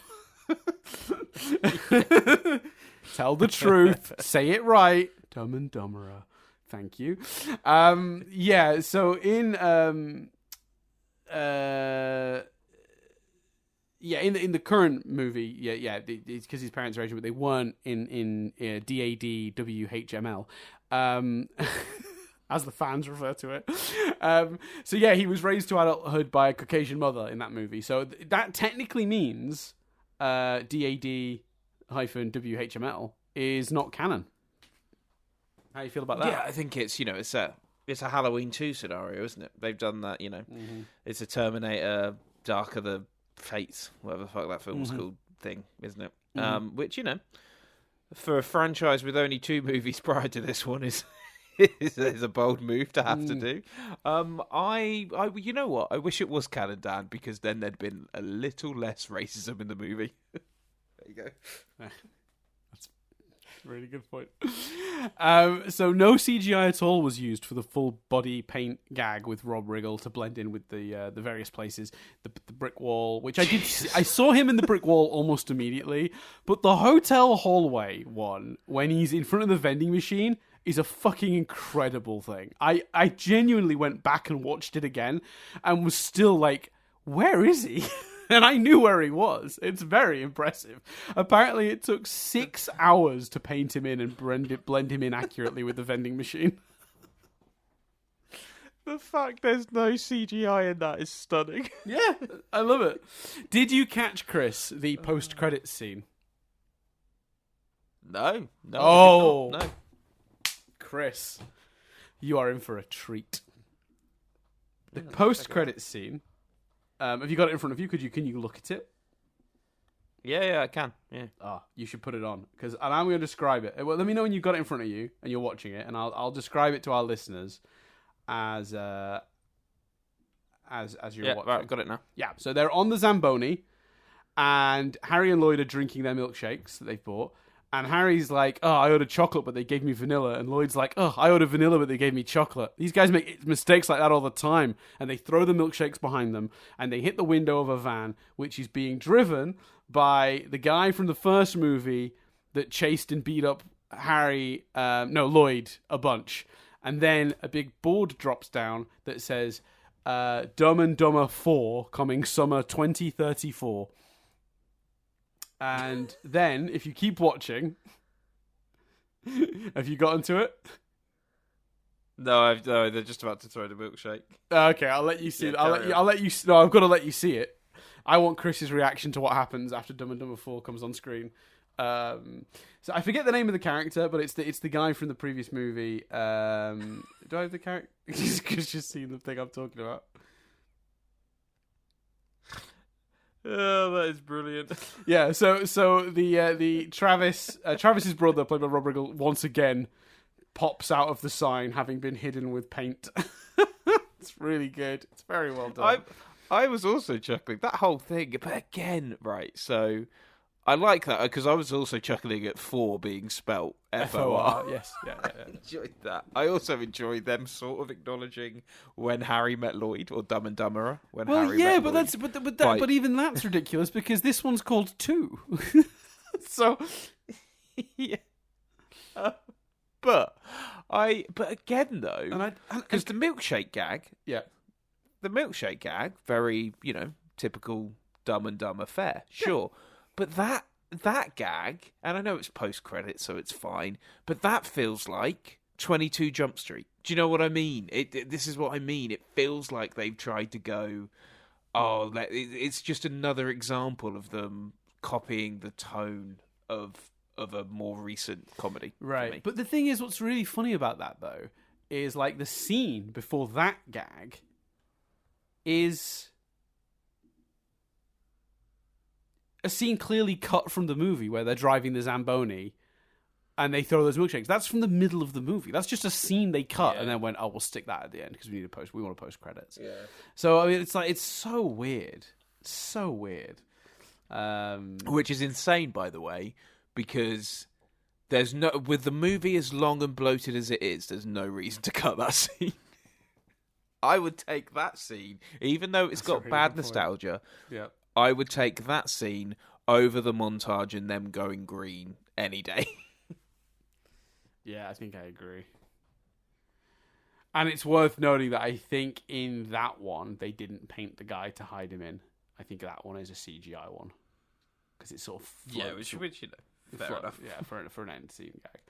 [SPEAKER 1] Tell the truth. Say it right. Dumb and Dumberer. Thank you. Yeah, so in in the current movie, it's because his parents are Asian, but they weren't in DAD WHML, as the fans refer to it. So yeah, he was raised to adulthood by a Caucasian mother in that movie. So that technically means DAD WHML is not canon. How do you feel about that?
[SPEAKER 2] Yeah, I think it's it's a Halloween 2 scenario, isn't it? They've done that, It's a Terminator, Dark of the Fates, whatever the fuck that film's called thing, isn't it? Which, for a franchise with only 2 movies prior to this one is a bold move to have to do. I you know what? I wish it was canon, Dan, because then there'd been a little less racism in the movie. There you go.
[SPEAKER 1] That's a really good point. So no CGI at all was used for the full body paint gag with Rob Riggle to blend in with the various places. The brick wall, which I did, I saw him in the brick wall almost immediately, but the hotel hallway one when he's in front of the vending machine is a fucking incredible thing. I genuinely went back and watched it again and was still like, where is he? And I knew where he was. It's very impressive. Apparently it took 6 hours to paint him in and blend him in accurately with the vending machine.
[SPEAKER 2] The fact there's no CGI in that is stunning.
[SPEAKER 1] Yeah, I love it. Did you catch, Chris, the post-credits scene?
[SPEAKER 2] No.
[SPEAKER 1] Oh.
[SPEAKER 2] No.
[SPEAKER 1] Chris, you are in for a treat. The post-credits scene. Have you got it in front of you? Can you look at it?
[SPEAKER 2] Yeah, I can. Yeah.
[SPEAKER 1] You should put it on and I'm going to describe it. Well, let me know when you've got it in front of you and you're watching it, and I'll describe it to our listeners as you're watching.
[SPEAKER 2] Right, got it now.
[SPEAKER 1] Yeah. So they're on the Zamboni, and Harry and Lloyd are drinking their milkshakes that they've bought. And Harry's like, oh, I ordered chocolate, but they gave me vanilla. And Lloyd's like, oh, I ordered vanilla, but they gave me chocolate. These guys make mistakes like that all the time. And they throw the milkshakes behind them, and they hit the window of a van, which is being driven by the guy from the first movie that chased and beat up Lloyd a bunch. And then a big board drops down that says, Dumb and Dumber 4 coming summer 2034. And then, if you keep watching, have you gotten to it?
[SPEAKER 2] No, they're just about to throw the milkshake.
[SPEAKER 1] Okay, I'll let you see it. I'll let you. No, I've got to let you see it. I want Chris's reaction to what happens after Dumb and Dumber 4 comes on screen. So I forget the name of the character, but it's the guy from the previous movie. Do I have the character? Just seen the thing I'm talking about.
[SPEAKER 2] Oh, that is brilliant.
[SPEAKER 1] Yeah, so the Travis's brother, played by Rob Riggle, once again pops out of the sign, having been hidden with paint. It's really good. It's very well done.
[SPEAKER 2] I was also chuckling that whole thing, but again, right? So I like that because I was also chuckling at 4 being spelt FOR.
[SPEAKER 1] Yes, yeah.
[SPEAKER 2] Enjoyed that. I also enjoyed them sort of acknowledging when Harry met Lloyd, or Dumb and Dumberer when Harry met Lloyd.
[SPEAKER 1] But even that's ridiculous because this one's called 2. So
[SPEAKER 2] yeah. But again though, because the milkshake gag, very typical Dumb and Dumber fare, sure, but that gag, and I know it's post credit, so it's fine, but that feels like 22 Jump Street. Do you know what I mean? This is what I mean. It feels like they've tried to go, it's just another example of them copying the tone of a more recent comedy.
[SPEAKER 1] Right. But the thing is, what's really funny about that, though, is like the scene before that gag is a scene clearly cut from the movie where they're driving the Zamboni and they throw those milkshakes. That's from the middle of the movie. That's just a scene they cut and then went, oh, we'll stick that at the end because we want to post credits. Yeah. So I mean, it's so weird. It's so weird.
[SPEAKER 2] Which is insane, by the way, because with the movie as long and bloated as it is, there's no reason to cut that scene. I would take that scene, even though it's got bad nostalgia.
[SPEAKER 1] Yeah.
[SPEAKER 2] I would take that scene over the montage and them going green any day.
[SPEAKER 1] Yeah, I think I agree. And it's worth noting that I think in that one, they didn't paint the guy to hide him in. I think that one is a CGI one. Because it's sort of...
[SPEAKER 2] which fair enough.
[SPEAKER 1] Yeah, for an end scene gag.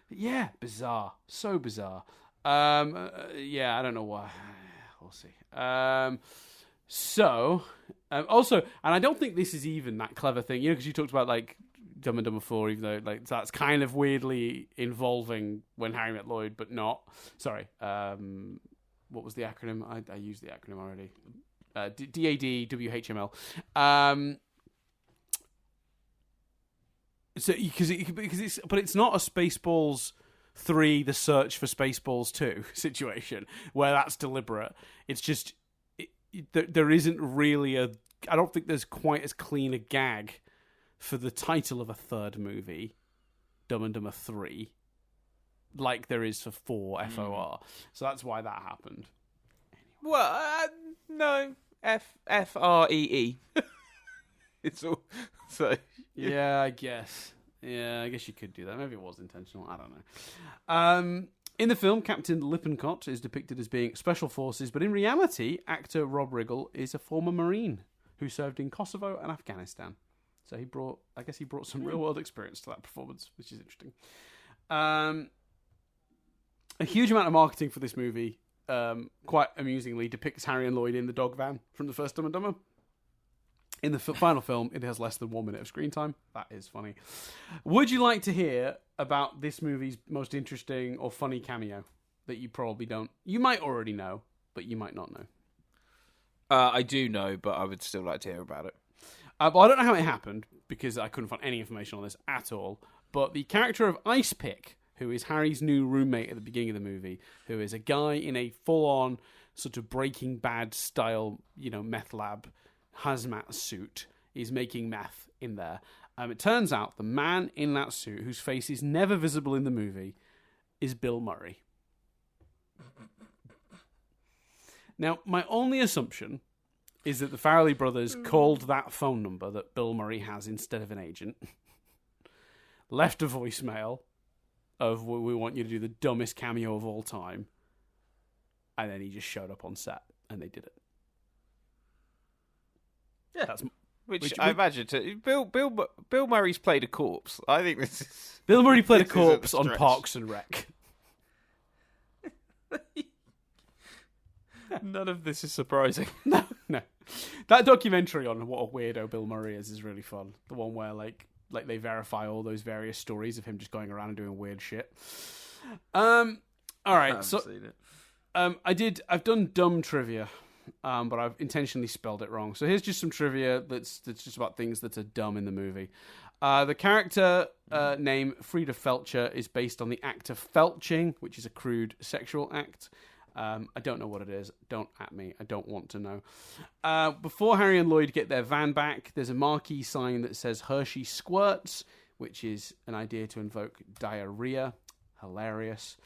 [SPEAKER 1] But yeah, bizarre. So bizarre. Yeah, I don't know why. We'll see. Also, and I don't think this is even that clever thing, because you talked about like Dumb and Dumber 4, even though like that's kind of weirdly involving When Harry Met Lloyd, but not. Sorry, what was the acronym? I used the acronym already. DAD WHML. So because it's not a Spaceballs 3, the search for Spaceballs 2 situation where that's deliberate. It's just there isn't really I don't think there's quite as clean a gag for the title of a third movie, Dumb and Dumber 3, like there is for 4 FOR. So that's why that happened.
[SPEAKER 2] Well, no, FREE. It's all so.
[SPEAKER 1] Yeah, I guess. Yeah, I guess you could do that. Maybe it was intentional. I don't know. In the film, Captain Lippincott is depicted as being special forces, but in reality, actor Rob Riggle is a former Marine who served in Kosovo and Afghanistan. So he brought some real world experience to that performance, which is interesting. A huge amount of marketing for this movie, quite amusingly, depicts Harry and Lloyd in the dog van from the first Dumb and Dumber. In the final film, it has less than 1 minute of screen time. That is funny. Would you like to hear about this movie's most interesting or funny cameo that you probably don't? You might already know, but you might not know.
[SPEAKER 2] I do know, but I would still like to hear about it.
[SPEAKER 1] But I don't know how it happened, because I couldn't find any information on this at all. But the character of Ice Pick, who is Harry's new roommate at the beginning of the movie, who is a guy in a full-on sort of Breaking Bad style, meth lab hazmat suit, is making meth in there. It turns out the man in that suit, whose face is never visible in the movie, is Bill Murray. Now, my only assumption is that the Farrelly brothers called that phone number that Bill Murray has instead of an agent, left a voicemail of, we want you to do the dumbest cameo of all time, and then he just showed up on set, and they did it.
[SPEAKER 2] Yeah, which I imagine Bill Murray's played a corpse. I think this is
[SPEAKER 1] Bill Murray played a corpse on Parks and Rec.
[SPEAKER 2] None of this is surprising.
[SPEAKER 1] No. That documentary on what a weirdo Bill Murray is really fun. The one where like they verify all those various stories of him just going around and doing weird shit. All right, so
[SPEAKER 2] seen it.
[SPEAKER 1] I've done dumb trivia. But I've intentionally spelled it wrong. So here's just some trivia that's just about things that are dumb in the movie. The character name Frida Felcher is based on the act of felching, which is a crude sexual act. I don't know what it is. Don't at me. I don't want to know. Before Harry and Lloyd get their van back, there's a marquee sign that says Hershey Squirts, which is an idea to invoke diarrhea. Hilarious.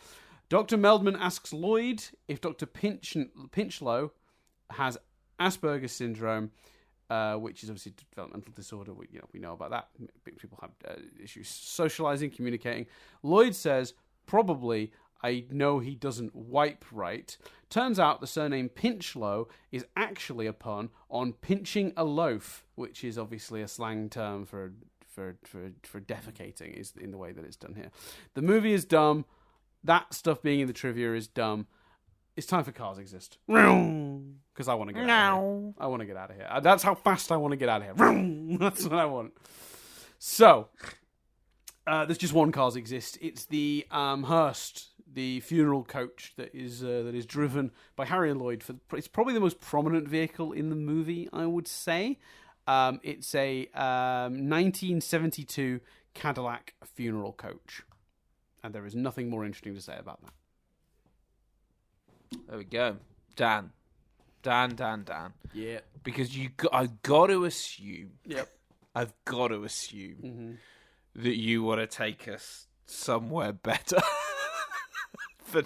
[SPEAKER 1] Dr. Meldman asks Lloyd if Dr. Pinchlow has Asperger's syndrome, which is obviously a developmental disorder. We know about that. People have issues socializing, communicating. Lloyd says, probably, I know he doesn't wipe right. Turns out the surname Pinchlow is actually a pun on pinching a loaf, which is obviously a slang term for defecating, is in the way that it's done here. The movie is dumb. That stuff being in the trivia is dumb. It's time for Cars Exist. Because I want to get out of here. I want to get out of here. That's how fast I want to get out of here. That's what I want. So, there's just one Cars Exist. It's the Hearst, the funeral coach that is driven by Harry and Lloyd. It's probably the most prominent vehicle in the movie, I would say. It's a 1972 Cadillac funeral coach. And there is nothing more interesting to say about that.
[SPEAKER 2] There we go. Dan.
[SPEAKER 1] Yeah.
[SPEAKER 2] Because I've got to assume.
[SPEAKER 1] Yep.
[SPEAKER 2] I've got to assume that you want to take us somewhere better for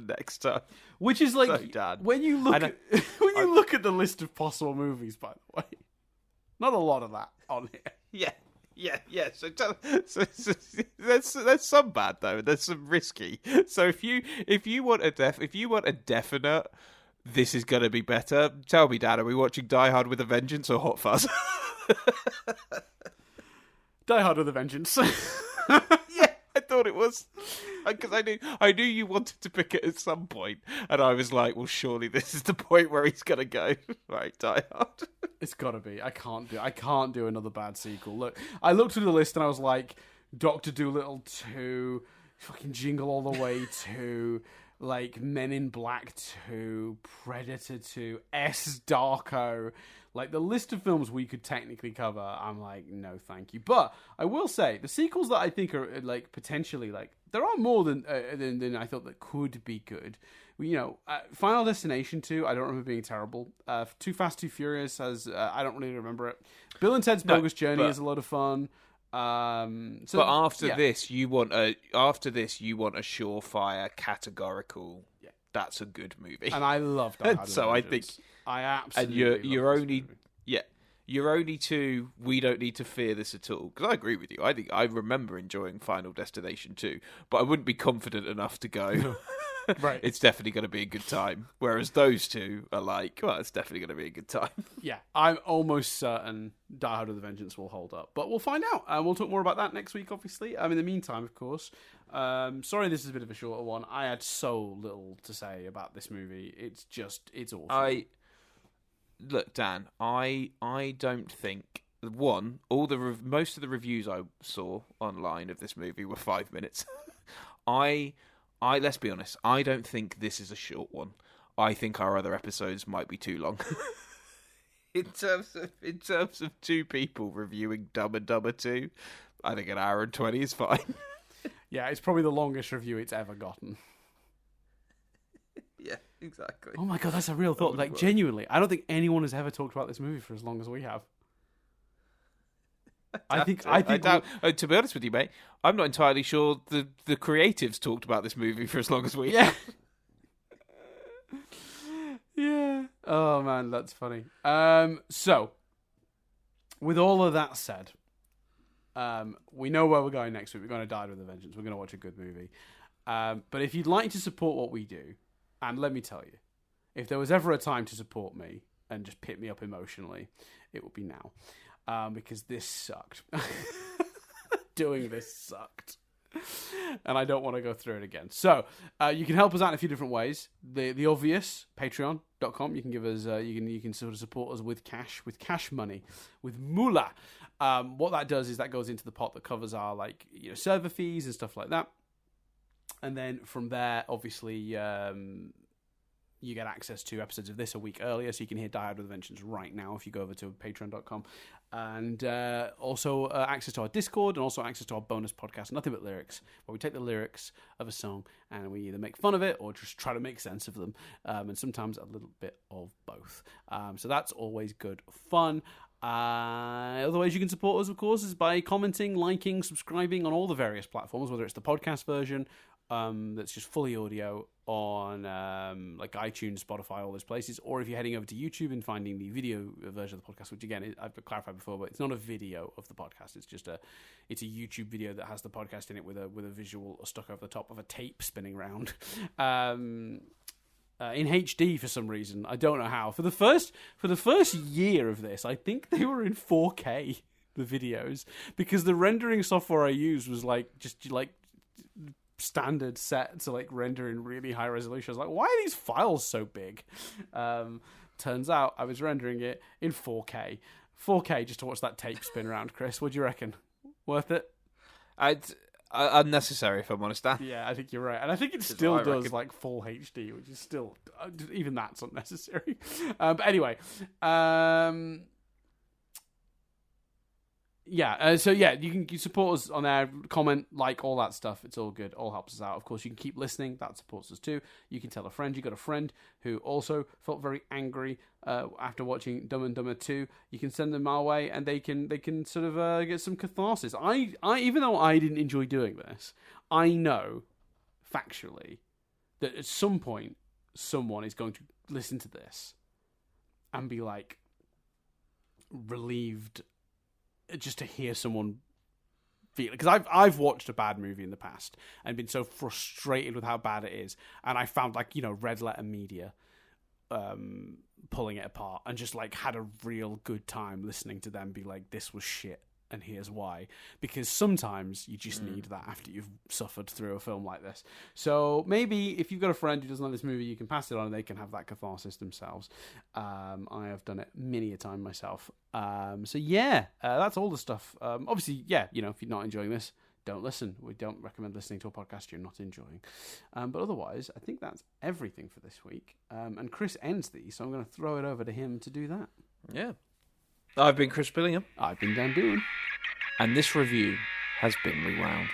[SPEAKER 2] next time.
[SPEAKER 1] Which is like,
[SPEAKER 2] so, Dan,
[SPEAKER 1] when you look at the list of possible movies, by the way, not a lot of that on here.
[SPEAKER 2] Yeah. So there's some bad though. There's some risky. So if you want a definite, this is gonna be better. Tell me, Dan, are we watching Die Hard with a Vengeance or Hot Fuzz?
[SPEAKER 1] Die Hard with a Vengeance.
[SPEAKER 2] Yeah, I thought it was, because I knew you wanted to pick it at some point, and I was like, well, surely this is the point where he's gonna go. Right, Die Hard.
[SPEAKER 1] It's gotta be. I can't do another bad sequel. Look, I looked through the list and I was like, Dr. Dolittle 2, fucking Jingle All the Way 2, like Men in Black 2, Predator 2, S. Darko. Like, the list of films we could technically cover, I'm like, no, thank you. But I will say, the sequels that I think are, like, potentially, like, there are more than I thought that could be good. Final Destination 2, I don't remember being terrible. Too Fast, Too Furious has, I don't really remember it. Bill and Ted's Bogus Journey is a lot of fun. But
[SPEAKER 2] after this, you want a surefire, categorical. Yeah. That's a good movie,
[SPEAKER 1] and I love that.
[SPEAKER 2] So I think
[SPEAKER 1] I absolutely.
[SPEAKER 2] And you're only you're only two. We don't need to fear this at all, because I agree with you. I think I remember enjoying Final Destination 2, but I wouldn't be confident enough to go.
[SPEAKER 1] Right,
[SPEAKER 2] it's definitely going to be a good time. Whereas those two are like, well, it's definitely going to be a good time.
[SPEAKER 1] Yeah, I'm almost certain Die Hard with a Vengeance will hold up, but we'll find out, and we'll talk more about that next week. Obviously, in the meantime, of course. Sorry, this is a bit of a shorter one. I had so little to say about this movie. It's awful.
[SPEAKER 2] Look, Dan, I don't think most of the reviews I saw online of this movie were 5 minutes. Let's be honest, I don't think this is a short one. I think our other episodes might be too long. in terms of two people reviewing Dumb and Dumber 2, I think an hour and 20 is fine.
[SPEAKER 1] Yeah, it's probably the longest review it's ever gotten.
[SPEAKER 2] Yeah, exactly.
[SPEAKER 1] Oh my god, that's a real thought. Like, genuinely, I don't think anyone has ever talked about this movie for as long as we have. I think.
[SPEAKER 2] To be honest with you, mate, I'm not entirely sure the creatives talked about this movie for as long as we have.
[SPEAKER 1] Yeah. Oh man, that's funny. So, with all of that said, we know where we're going next week. We're going to Die with a Vengeance. We're going to watch a good movie. But if you'd like to support what we do, and let me tell you, if there was ever a time to support me and just pick me up emotionally, it would be now. Because this sucked. Doing this sucked. And I don't want to go through it again. So, you can help us out in a few different ways. The obvious, patreon.com. You can give us, you can sort of support us with cash money, with moolah. What that does is that goes into the pot that covers our, server fees and stuff like that. And then from there, obviously, you get access to episodes of this a week earlier, so you can hear Die Hard with a Vengeance right now if you go over to patreon.com. And also access to our Discord, and also access to our bonus podcast, Nothing But Lyrics, where we take the lyrics of a song and we either make fun of it or just try to make sense of them, and sometimes a little bit of both. So that's always good fun. Other ways you can support us, of course, is by commenting, liking, subscribing on all the various platforms, whether it's the podcast version, that's just fully audio on like iTunes, Spotify, all those places, or if you're heading over to YouTube and finding the video version of the podcast, which again I've clarified before, but it's not a video of the podcast. It's just a YouTube video that has the podcast in it with a visual stuck over the top of a tape spinning around. In HD for some reason, I don't know how. For the first year of this, I think they were in 4K, the videos, because the rendering software I used was just standard set to render in really high resolution. I was like, why are these files so big? Turns out I was rendering it in 4K. 4K just to watch that tape spin around. Chris, what do you reckon? Worth it?
[SPEAKER 2] Unnecessary, if I'm honest, Dan.
[SPEAKER 1] Yeah, I think you're right. And I think it still does full HD, which is still, even that's unnecessary. But anyway, so you can support us on there, comment, all that stuff. It's all good, all helps us out. Of course, you can keep listening, that supports us too. You can tell a friend. You got a friend who also felt very angry after watching Dumb and Dumber 2. You can send them our way, and they can sort of get some catharsis. I even though I didn't enjoy doing this, I know factually that at some point someone is going to listen to this and be relieved just to hear someone feel, because I've watched a bad movie in the past and been so frustrated with how bad it is, and I found Red Letter Media pulling it apart, and just had a real good time listening to them be like, this was shit and here's why. Because sometimes you just need that after you've suffered through a film like this. So maybe if you've got a friend who doesn't like this movie, you can pass it on and they can have that catharsis themselves. I have done it many a time myself. So yeah, that's all the stuff. Obviously, yeah, if you're not enjoying this, don't listen. We don't recommend listening to a podcast you're not enjoying. But otherwise, I think that's everything for this week. And Chris ends these, so I'm going to throw it over to him to do that.
[SPEAKER 3] Yeah. I've been Chris Billingham.
[SPEAKER 1] I've been Dan Doohan.
[SPEAKER 3] And this review has been Rewound.